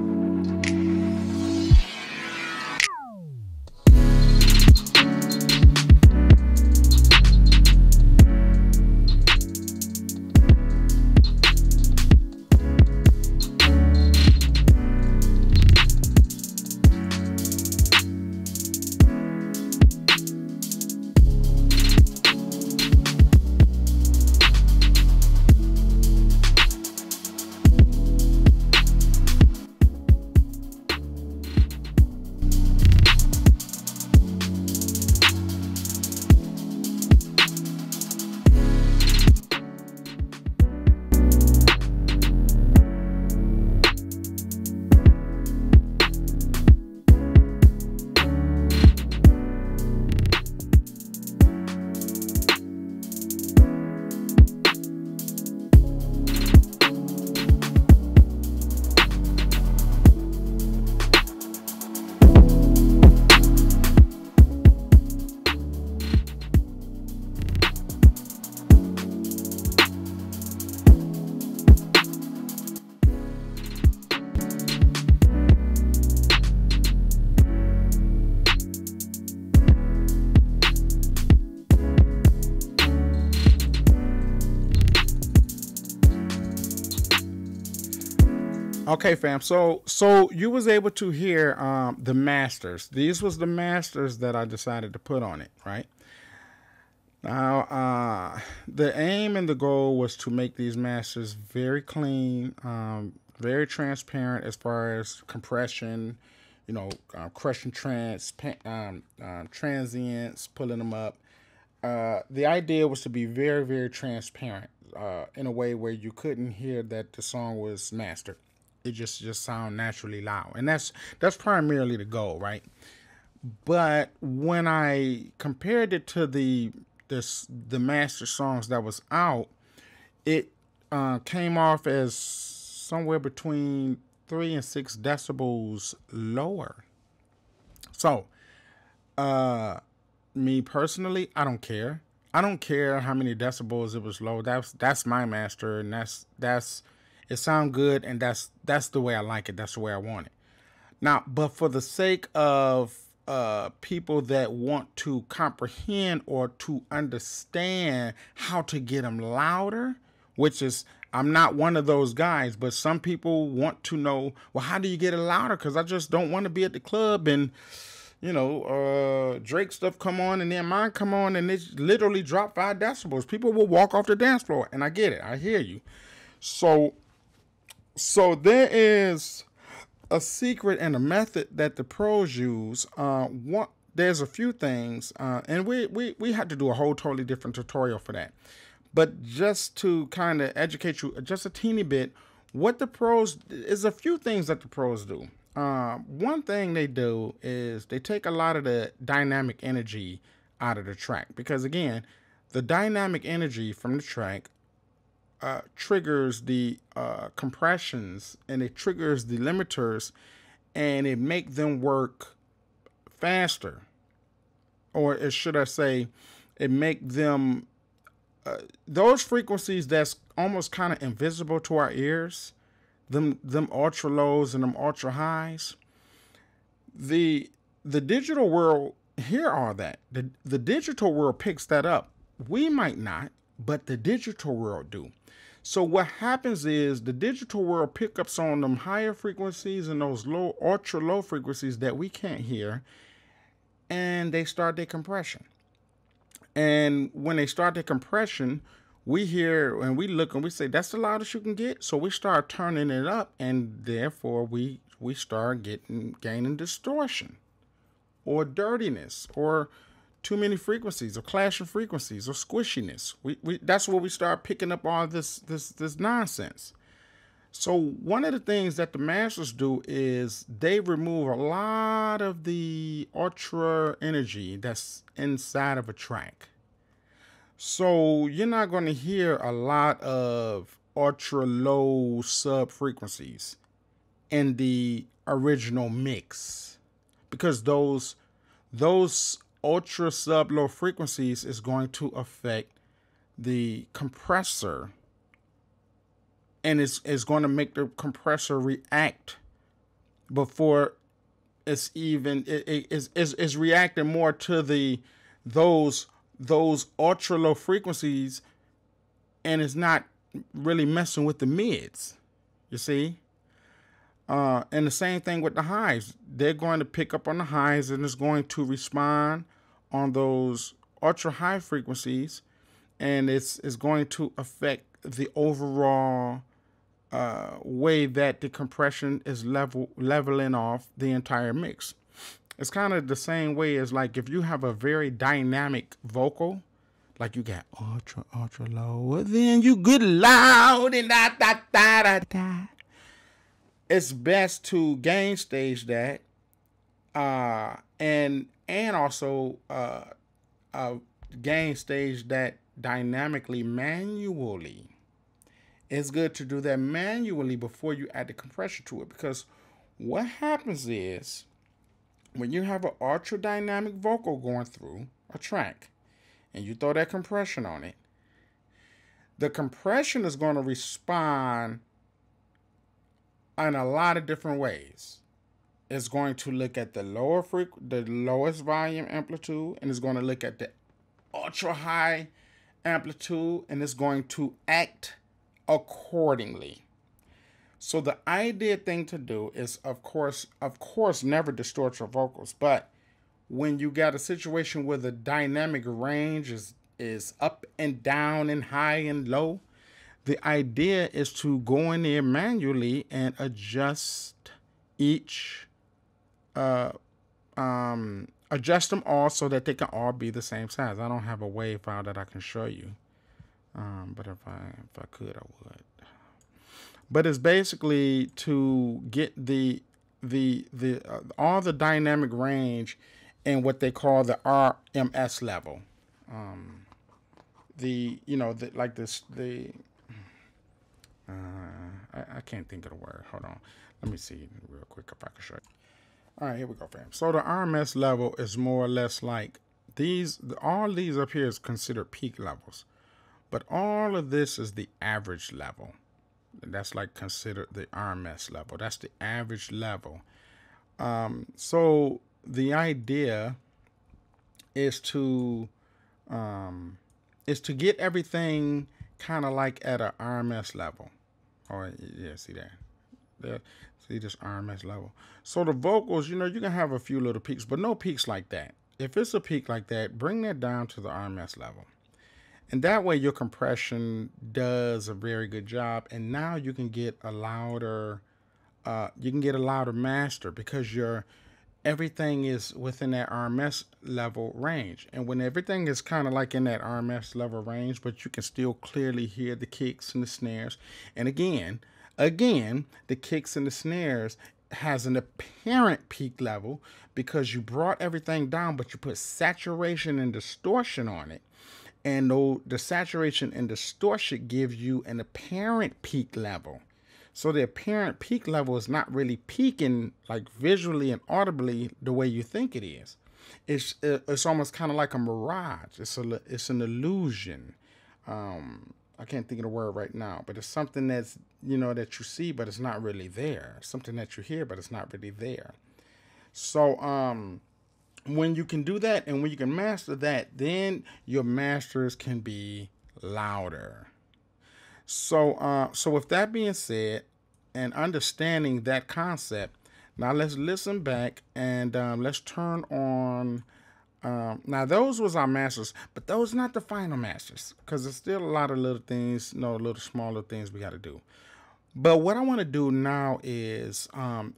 Okay, fam. So you was able to hear the masters. These was the masters that I decided to put on it, right? Now, the aim and the goal was to make these masters very clean, very transparent as far as compression, you know, crushing transients, pulling them up. The idea was to be very, very transparent in a way where you couldn't hear that the song was mastered. It just sound naturally loud, and that's primarily the goal, right? But when I compared it to the master songs that was out, it came off as somewhere between 3 and 6 decibels lower. So, me personally, I don't care. I don't care how many decibels it was low. That's my master, and that's it sound good, and that's the way I like it. That's the way I want it. Now, but for the sake of people that want to comprehend or to understand how to get them louder, which is, I'm not one of those guys, but some people want to know, well, how do you get it louder? Because I just don't want to be at the club and, Drake stuff come on and then mine come on and it literally drop 5 decibels. People will walk off the dance floor, and I get it. I hear you. So there is a secret and a method that the pros use. There's a few things, and we had to do a whole totally different tutorial for that. But just to kind of educate you just a teeny bit, what the pros is a few things that the pros do. One thing they do is they take a lot of the dynamic energy out of the track, because again, the dynamic energy from the track triggers the compressions, and it triggers the limiters, and it make them work faster, or should I say, it make them those frequencies that's almost kind of invisible to our ears, them ultra lows and them ultra highs. The digital world hear all that. The digital world picks that up. We might not, but the digital world do. So what happens is the digital world pick up on them higher frequencies and those low, ultra low frequencies that we can't hear, and they start their compression. And when they start their compression, we hear and we look and we say, that's the loudest you can get. So we start turning it up, and therefore we start gaining distortion or dirtiness or too many frequencies or clashing frequencies or squishiness. That's where we start picking up all this nonsense. So one of the things that the masters do is they remove a lot of the ultra energy that's inside of a track. So you're not going to hear a lot of ultra low sub frequencies in the original mix, because those ultra sub low frequencies is going to affect the compressor, and it's going to make the compressor react before it's even it's reacting more to those ultra low frequencies, and it's not really messing with the mids, you see. And the same thing with the highs. They're going to pick up on the highs, and it's going to respond on those ultra high frequencies, and it's going to affect the overall way that the compression is leveling off the entire mix. It's kind of the same way as, like, if you have a very dynamic vocal, like you got ultra low, then you get loud and da da da da da. It's best to gain stage that, and also gain stage that dynamically manually. It's good to do that manually before you add the compression to it, because what happens is when you have an ultra dynamic vocal going through a track and you throw that compression on it, the compression is going to respond in a lot of different ways. It's going to look at the lowest volume amplitude, and it's going to look at the ultra high amplitude, and it's going to act accordingly. So the ideal thing to do is, of course, never distort your vocals. But when you got a situation where the dynamic range is up and down and high and low, the idea is to go in there manually and adjust each, adjust them all so that they can all be the same size. I don't have a wave file that I can show you, but if I could, I would. But it's basically to get all the dynamic range in what they call the RMS level. I can't think of the word. Hold on. Let me see real quick if I can show you. All right, here we go, fam. So the RMS level is more or less like all these up here is considered peak levels, but all of this is the average level. That's like considered the RMS level. That's the average level. So the idea is to get everything kind of like at a RMS level. Or yeah, see that? There, see this RMS level. So the vocals, you can have a few little peaks, but no peaks like that. If it's a peak like that, bring that down to the RMS level. And that way your compression does a very good job. And now you can get a louder, master, because everything is within that RMS level range. And when everything is kind of like in that RMS level range, but you can still clearly hear the kicks and the snares. And again, the kicks and the snares has an apparent peak level because you brought everything down, but you put saturation and distortion on it. And the saturation and distortion give you an apparent peak level. So the apparent peak level is not really peaking like visually and audibly the way you think it is. It's almost kind of like a mirage. It's an illusion. I can't think of the word right now, but it's something that's that you see, but it's not really there. Something that you hear, but it's not really there. So when you can do that and when you can master that, then your masters can be louder. So with that being said, and understanding that concept, now let's listen back and let's turn on. Now those was our masters, but those not the final masters, because there's still a lot of little things, little smaller things we got to do. But what I want to do now is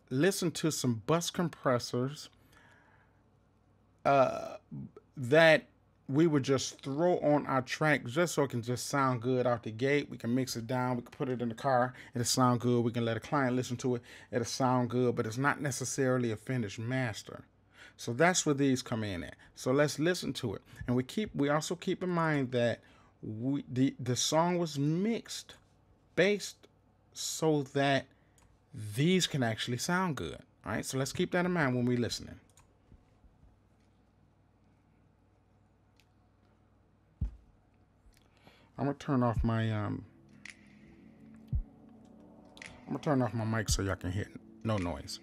listen to some bus compressors that we would just throw on our track just so it can just sound good out the gate. We can mix it down. We can put it in the car. It'll sound good. We can let a client listen to it. It'll sound good, but it's not necessarily a finished master. So that's where these come in at. So let's listen to it. And we also keep in mind that the song was mixed based so that these can actually sound good. All right, so let's keep that in mind when we're listening. I'm gonna turn off my mic so y'all can hear no noise.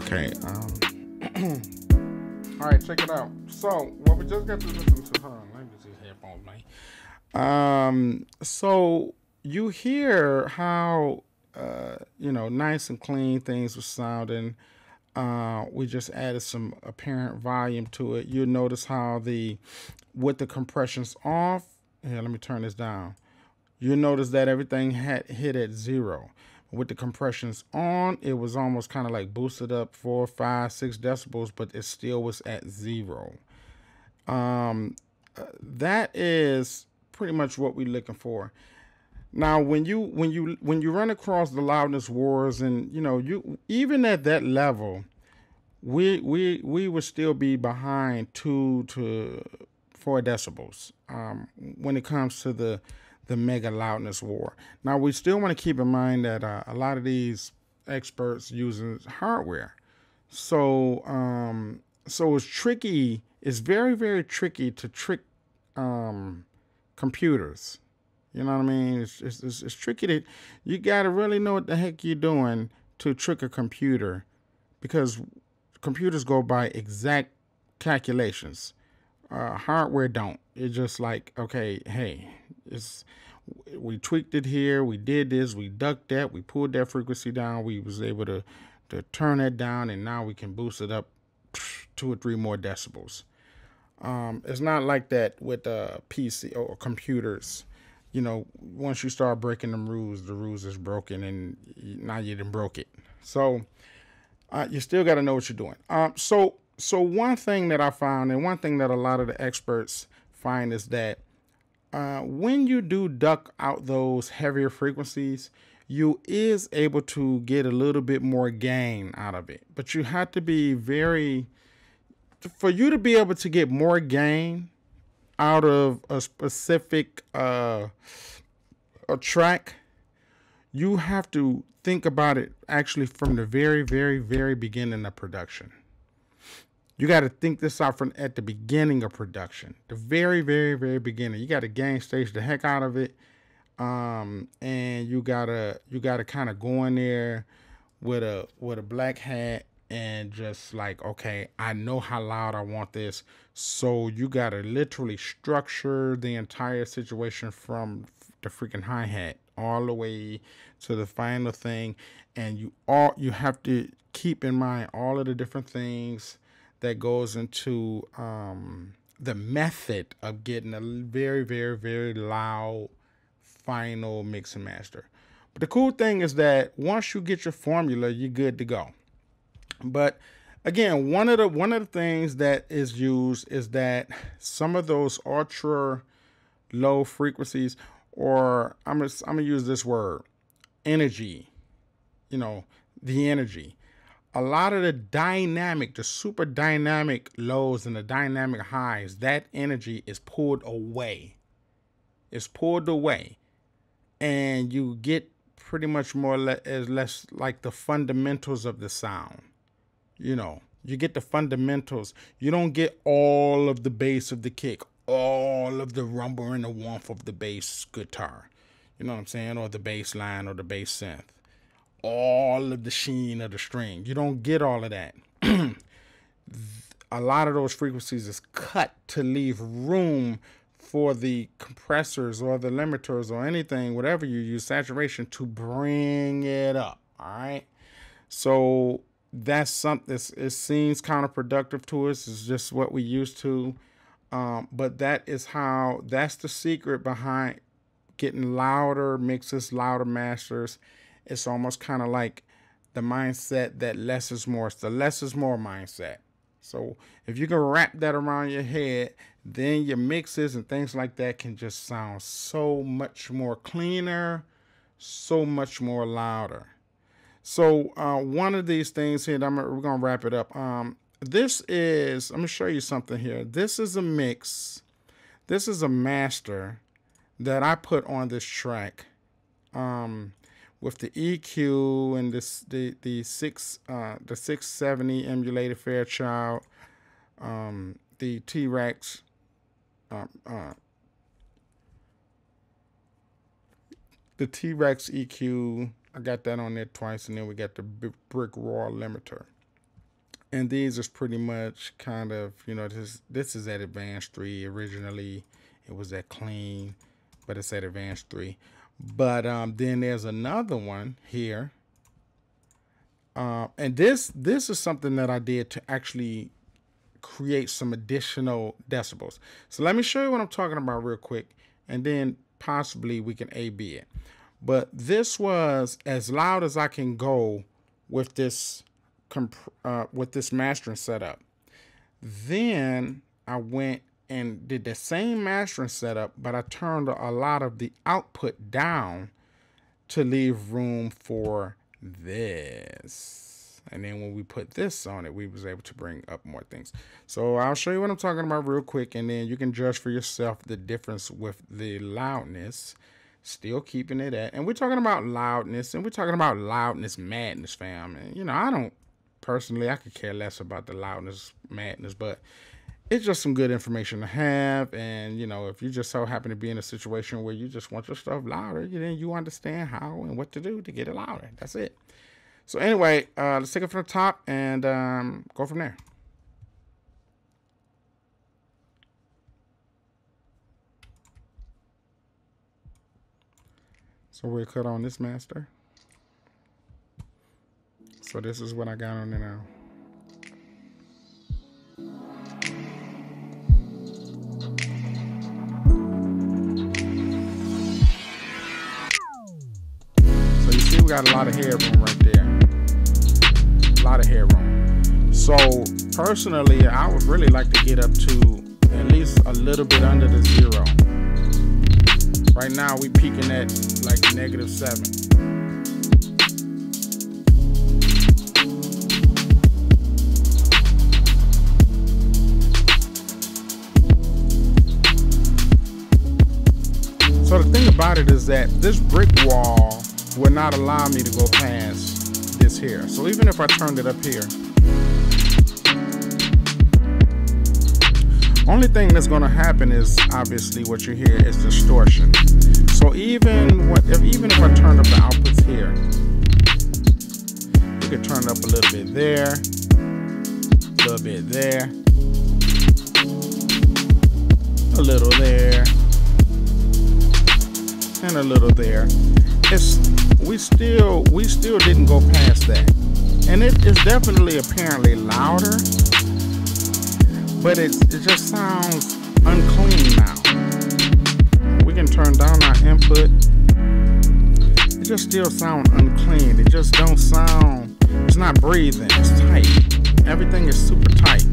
Okay. All right, check it out. So what we just got to listen to. Hold on, let me get these headphones, man. So you hear how nice and clean things were sounding. We just added some apparent volume to it. You notice how with the compressions off. Here, let me turn this down. You notice that everything had hit at 0. With the compressions on, it was almost kind of like boosted up 4, 5, 6 decibels, but it still was at 0. That is pretty much what we're looking for. Now, when you run across the loudness wars, and you even at that level, we would still be behind 2 to 4 decibels when it comes to the mega loudness war. Now, we still want to keep in mind that a lot of these experts using hardware, so it's tricky. It's very, very tricky to trick computers. You know what I mean? It's tricky to, you got to really know what the heck you're doing to trick a computer, because computers go by exact calculations. Hardware don't. It's just like, okay, hey, we tweaked it here, we did this, we ducked that, we pulled that frequency down, we was able to turn that down, and now we can boost it up 2 or 3 more decibels. It's not like that with PC or computers. Once you start breaking the rules is broken, and now you done broke it. So you still got to know what you're doing. So one thing that I found, and one thing that a lot of the experts find, is that when you do duck out those heavier frequencies, you is able to get a little bit more gain out of it. But you have to be for you to be able to get more gain out of a specific a track, you have to think about it actually from the very, very, very beginning of production. You got to think this out from at the beginning of production, the very, very, very beginning. You got to gain stage the heck out of it, and you gotta kind of go in there with a black hat and just like, okay, I know how loud I want this, so you gotta literally structure the entire situation from the freaking hi-hat all the way to the final thing, and you have to keep in mind all of the different things that goes into the method of getting a very, very, very loud final mix and master. But the cool thing is that once you get your formula, you're good to go. But again, one of the things that is used is that some of those ultra low frequencies, or I'm gonna use this word, energy. The energy. A lot of the super dynamic lows and the dynamic highs, that energy is pulled away. It's pulled away, and you get pretty much more or less like the fundamentals of the sound. You get the fundamentals. You don't get all of the bass of the kick, all of the rumble and the warmth of the bass guitar. You know what I'm saying? Or the bass line or the bass synth. All of the sheen of the string. You don't get all of that. A lot of those frequencies is cut to leave room for the compressors or the limiters or anything, whatever you use, saturation, to bring it up. All right. So that's something. It seems counterproductive to us. It's just what we used to. But that's the secret behind getting louder mixes, louder masters. It's almost kind of like the mindset that less is more. It's the less is more mindset. So if you can wrap that around your head, then your mixes and things like that can just sound so much more cleaner, so much more louder. So one of these things here, we're going to wrap it up. I'm going to show you something here. This is a mix. This is a master that I put on this track with the EQ and the 670 emulated Fairchild, the T-Rex, the T-Rex EQ. I got that on there twice, and then we got the brick raw limiter. And these is pretty much kind of, you know, this is at advanced 3. Originally it was at clean, but it's at advanced 3. But then there's another one here. And this is something that I did to actually create some additional decibels. So let me show you what I'm talking about real quick, and then possibly we can A/B it. But this was as loud as I can go with this mastering setup. Then I went and did the same mastering setup, but I turned a lot of the output down to leave room for this. And then when we put this on it, we was able to bring up more things. So I'll show you what I'm talking about real quick, and then you can judge for yourself the difference with the loudness. Still keeping it at, and we're talking about loudness, and we're talking about loudness madness, fam. And you know, I don't personally, I could care less about the loudness madness, but it's just some good information to have. And you know, if you just so happen to be in a situation where you just want your stuff louder, then you understand how and what to do to get it louder. That's it. So anyway, let's take it from the top and go from there. So we'll cut on this master. So this is what I got on it now. So you see we got a lot of headroom right there. A lot of headroom. So personally, I would really like to get up to at least a little bit under the 0. Right now we peaking at like -7. So the thing about it is that this brick wall will not allow me to go past this here. So even if I turned it up here, only thing that's going to happen is obviously what you hear is distortion. So even if I turn up the outputs here, you could turn up a little bit there, a little bit there, a little there, and a little there. We still didn't go past that, and it is definitely apparently louder. But it just sounds unclean now. We can turn down our input. It just still sounds unclean. It just don't sound, it's not breathing, it's tight. Everything is super tight.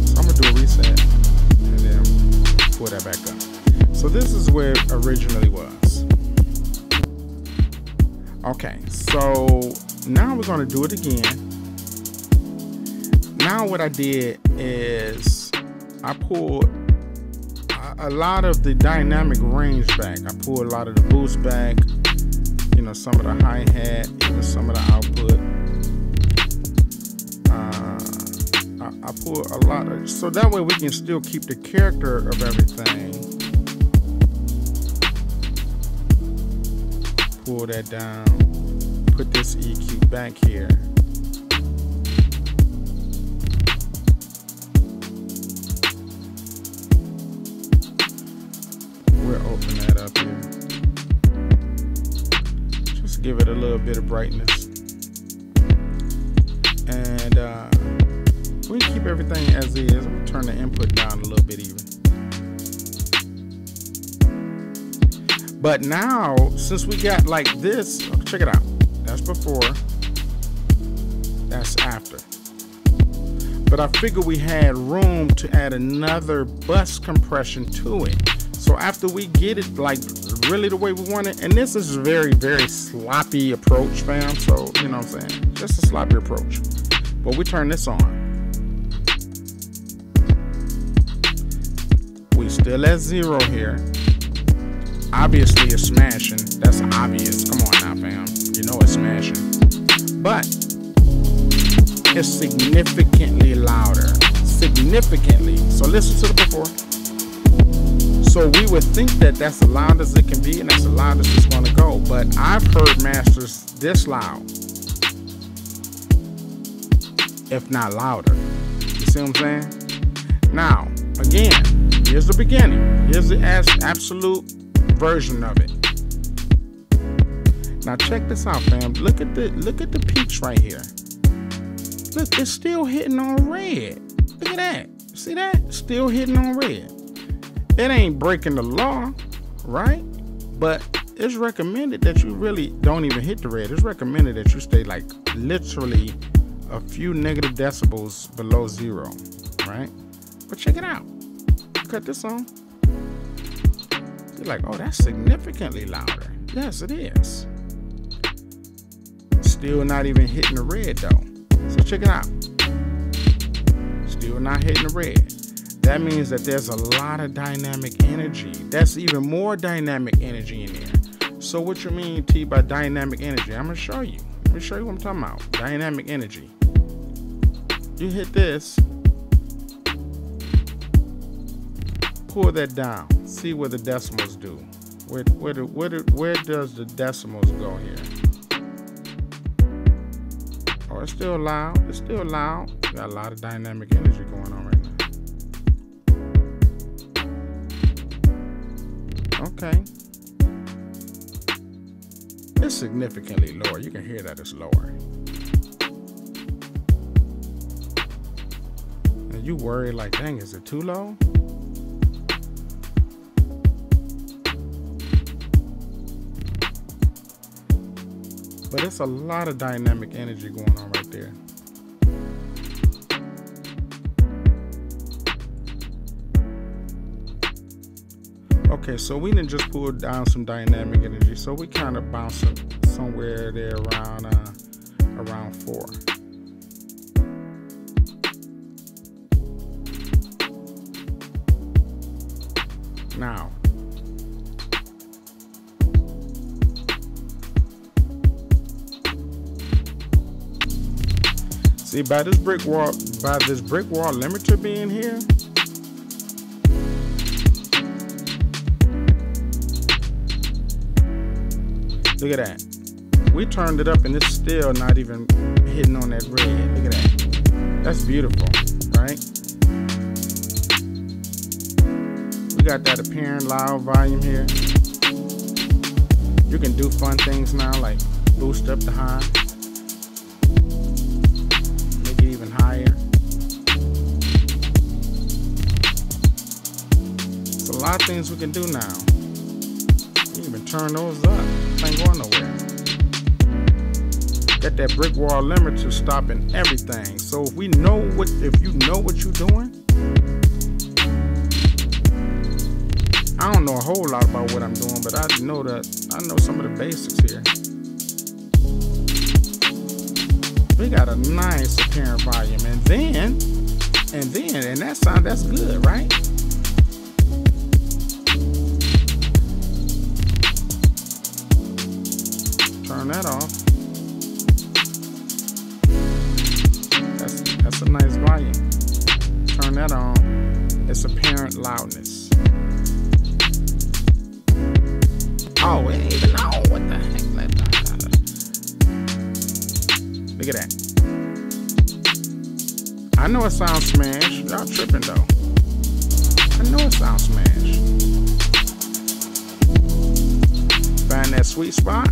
So I'm gonna do a reset and then pull that back up. So this is where it originally was. Okay, so now we're going to do it again. Now what I did is I pulled a lot of the dynamic range back. I pulled a lot of the boost back, you know, some of the hi-hat, even some of the output. I pulled a lot of, so that way we can still keep the character of everything. Pull that down, put this EQ back here. We'll open that up here. Just give it a little bit of brightness. And we can keep everything as is. I'm gonna turn the input down a little bit even. But now, since we got like this, check it out. That's before, that's after. But I figured we had room to add another bus compression to it. So after we get it like really the way we want it, and this is a very, very sloppy approach, fam. So, you know what I'm saying? Just a sloppy approach. But we turn this on. We still at 0 here. Obviously it's smashing. That's obvious. Come on now, fam. You know it's smashing. But it's significantly louder. Significantly. So listen to the before. So we would think that that's the loudest it can be and that's the loudest it's going to go. But I've heard masters this loud, if not louder. You see what I'm saying? Now, again, here's the beginning. Here's the absolute version of it. Now check this out, fam. Look at the peaks right here. Look, it's still hitting on red. Look at that. See that? Still hitting on red. It ain't breaking the law, right? But it's recommended that you really don't even hit the red. It's recommended that you stay like literally a few negative decibels below zero, right? But check it out. Cut this on. You're like, oh, that's significantly louder. Yes, it is. Still not even hitting the red though. So check it out. Still not hitting the red. That means that there's a lot of dynamic energy. That's even more dynamic energy in there. So what you mean, T, by dynamic energy? I'm gonna show you. Let me show you what I'm talking about. Dynamic energy. You hit this. Pull that down. See where the decimals do. Where does the decimals go here? Oh, it's still loud. It's still loud. Got a lot of dynamic energy going on right now. Okay. It's significantly lower. You can hear that it's lower. And you worry like, dang, is it too low? But it's a lot of dynamic energy going on right there. Okay, so we didn't just pull down some dynamic energy, so we kind of bouncing somewhere there around 4. Now, see, by this brick wall limiter being here, look at that. We turned it up and it's still not even hitting on that red. Look at that. That's beautiful, right? We got that apparent loud volume here. You can do fun things now, like boost up the high. Make it even higher. There's a lot of things we can do now. You can even turn those up. Ain't going nowhere. Got that brick wall limiter stopping everything. So if you know what you're doing, I don't know a whole lot about what I'm doing, but I know some of the basics here. We got a nice apparent volume, and that sound, that's good, right? Turn that off. That's a nice volume. Turn that on. It's apparent loudness. Oh, we ain't even know what the heck. Look at that. I know it sounds smash. Y'all tripping though. I know it sounds smash. Find that sweet spot.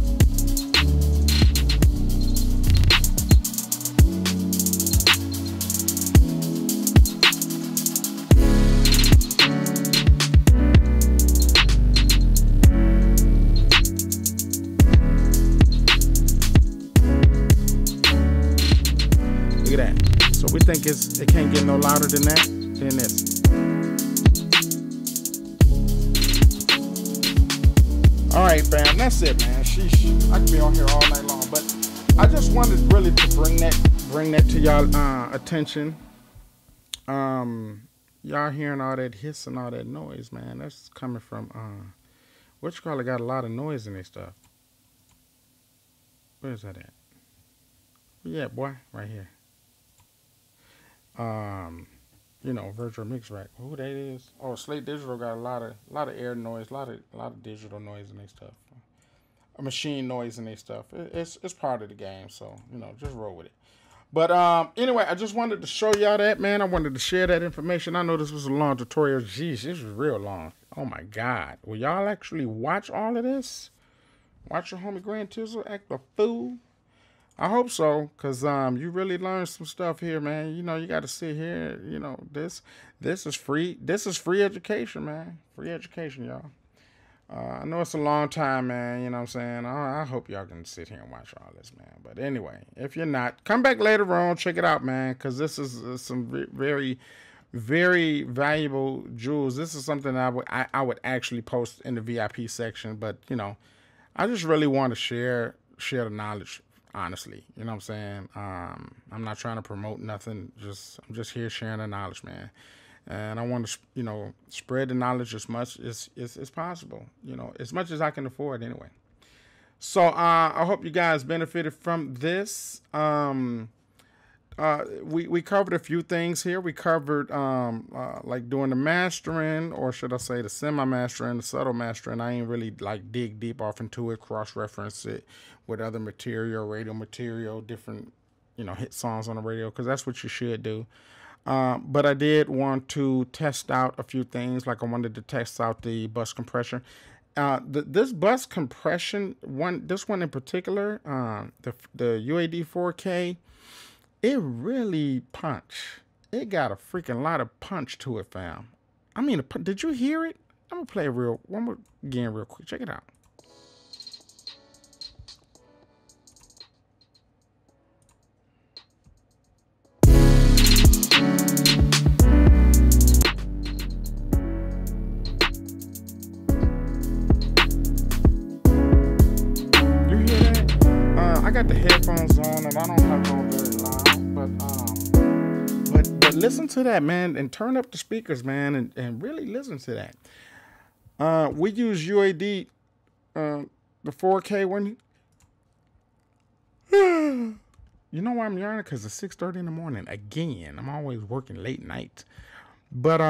Look at that. So we think it can't get no louder than that, than this. All right, fam, that's it, man. Sheesh, I could be on here all night long, but I just wanted really to bring that to y'all attention. Y'all hearing all that hiss and all that noise, man? That's coming from what you call it? Got a lot of noise in their stuff. Where's that at? Where you at, boy? Right here. virtual mix rack. Who that is? Oh, Slate Digital got a lot of air noise, a lot of digital noise in their stuff, a machine noise in their stuff. It's part of the game, so just roll with it. But anyway, I just wanted to show y'all that, man. I wanted to share that information. I know this was a long tutorial. Jeez, this was real long. Oh my God, will y'all actually watch all of this? Watch your homie Grand Tizzle act a fool? I hope so, cause you really learned some stuff here, man. You got to sit here. This is free. This is free education, man. Free education, y'all. I know it's a long time, man. You know what I'm saying? I hope y'all can sit here and watch all this, man. But anyway, if you're not, come back later on. Check it out, man, because this is some very, very valuable jewels. This is something I would actually post in the VIP section. But I just really want to share the knowledge. Honestly, you know what I'm saying? I'm not trying to promote nothing. I'm just here sharing the knowledge, man. And I want to, spread the knowledge as much as possible, as much as I can afford anyway. So I hope you guys benefited from this. We covered a few things here. We covered like doing the mastering, or should I say the semi-mastering, the subtle mastering. I ain't really like dig deep off into it, cross-reference it with other material, radio material, different, hit songs on the radio, because that's what you should do. But I did want to test out a few things. Like I wanted to test out the bus compression. This bus compression this one in particular, the UAD 4K, it really punch. It got a freaking lot of punch to it, fam. I mean, did you hear it? I'm gonna play one more again real quick. Check it out. I got the headphones on and I don't have it on very loud, but listen to that, man, and turn up the speakers, man, and really listen to that. We use UAD, the 4K one. You know why I'm yarning? Because it's 6:30 in the morning. Again, I'm always working late night. But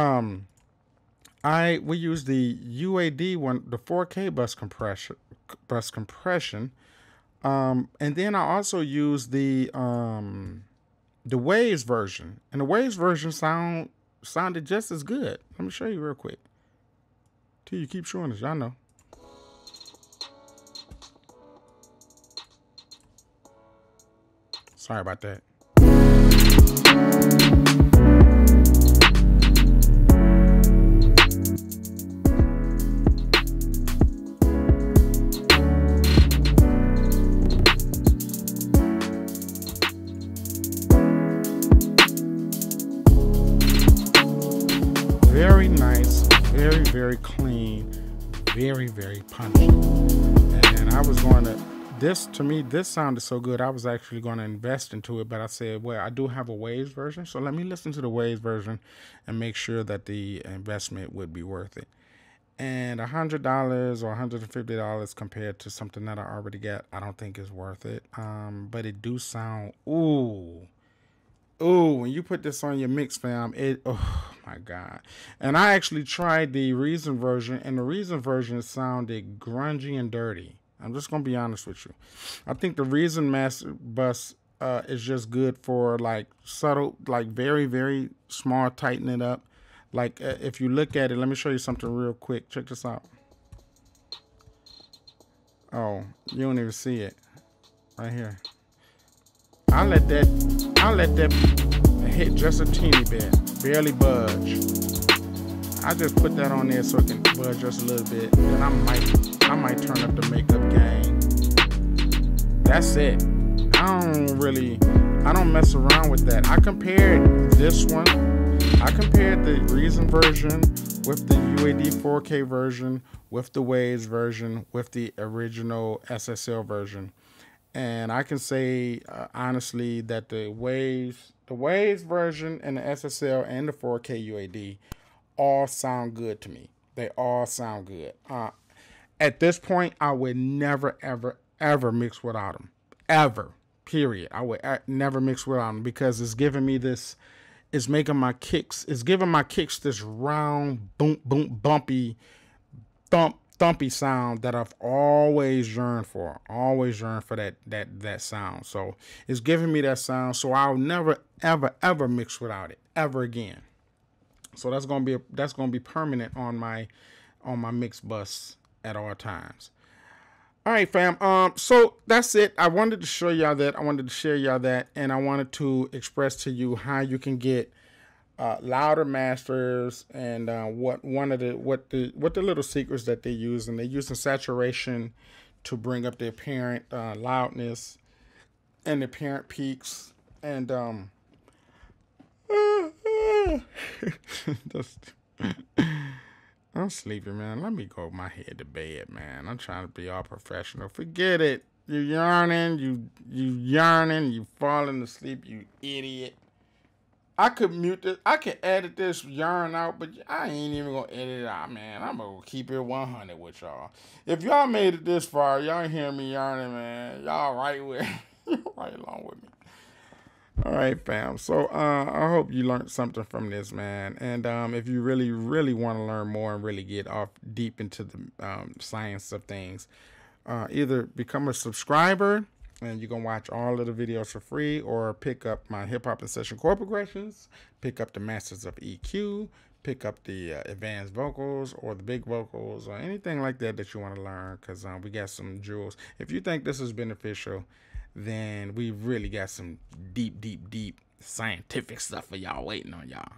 we use the UAD one, the 4K bus compression. And then I also use the Waves version, and the Waves version sounded just as good. Let me show you real quick. Till you keep showing us, y'all know. Sorry about that. Very nice, very, very clean, very, very punchy. And I was going to, this sounded so good, I was actually going to invest into it, but I said, well, I do have a Waves version, so let me listen to the Waves version and make sure that the investment would be worth it. And $100 or $150 compared to something that I already got, I don't think is worth it. But it do sound, ooh, when you put this on your mix, fam, oh my God. And I actually tried the Reason version, and the Reason version sounded grungy and dirty. I'm just going to be honest with you. I think the Reason master bus is just good for like subtle, like very, very small, tighten it up. Like if you look at it, let me show you something real quick. Check this out. Oh, you don't even see it right here. I'll let that hit just a teeny bit, barely budge. I just put that on there so it can budge just a little bit. Then I might turn up the makeup gain. That's it. I don't mess around with that. I compared this one. I compared the Reason version with the UAD 4K version, with the Waves version, with the original SSL version. And I can say honestly that the Waves version and the SSL and the 4K UAD all sound good to me. They all sound good. At this point, I would never, ever, ever mix without them. Ever. Period. I would never mix without them because it's giving me this is making my kicks, is giving my kicks this round, boom, boom, bumpy, thumpy sound that I've always yearned for. Always yearned for that sound. So it's giving me that sound. So I'll never, ever, ever mix without it ever again. So that's gonna be permanent on my mix bus at all times. All right, fam. So that's it. I wanted to show y'all that. I wanted to share y'all that, and I wanted to express to you how you can get louder masters and what the little secrets that they use, and they use the saturation to bring up the apparent loudness and the apparent peaks, and just. I'm sleepy, man. Let me go my head to bed, man. I'm trying to be all professional. Forget it. You yarning, you falling asleep, you idiot. I could mute this. I could edit this yarn out, but I ain't even gonna edit it out, man. I'm gonna keep it 100 with y'all. If y'all made it this far, y'all hear me yarning, man. Y'all right along with me. All right, fam. So I hope you learned something from this, man. And if you really, really want to learn more and really get off deep into the science of things, either become a subscriber and you can watch all of the videos for free, or pick up my hip hop and session chord progressions, pick up the Masters of EQ, pick up the advanced vocals or the big vocals or anything like that you want to learn, because we got some jewels. If you think this is beneficial, then we really got some deep scientific stuff for y'all waiting on y'all.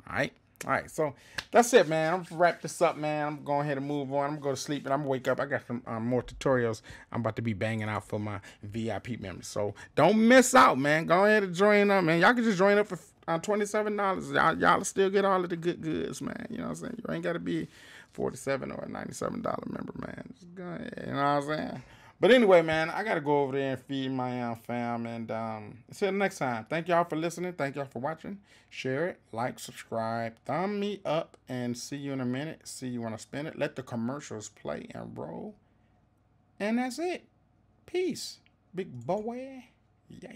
All right, so that's it, man. I'm gonna wrap this up, man. I'm going ahead and move on. I'm gonna go to sleep and I'm gonna wake up. I got some more tutorials I'm about to be banging out for my VIP members. So don't miss out, man. Go ahead and join up, man. Y'all can just join up for $27. Y'all still get all of the good goods, man. You know what I'm saying? You ain't gotta be $47 or $97 member, man. Just go ahead, you know what I'm saying? But anyway, man, I got to go over there and feed my fam. And until next time, thank y'all for listening. Thank y'all for watching. Share it, like, subscribe, thumb me up, and see you in a minute. See you when I spin it. Let the commercials play and roll. And that's it. Peace. Big boy. Yeah.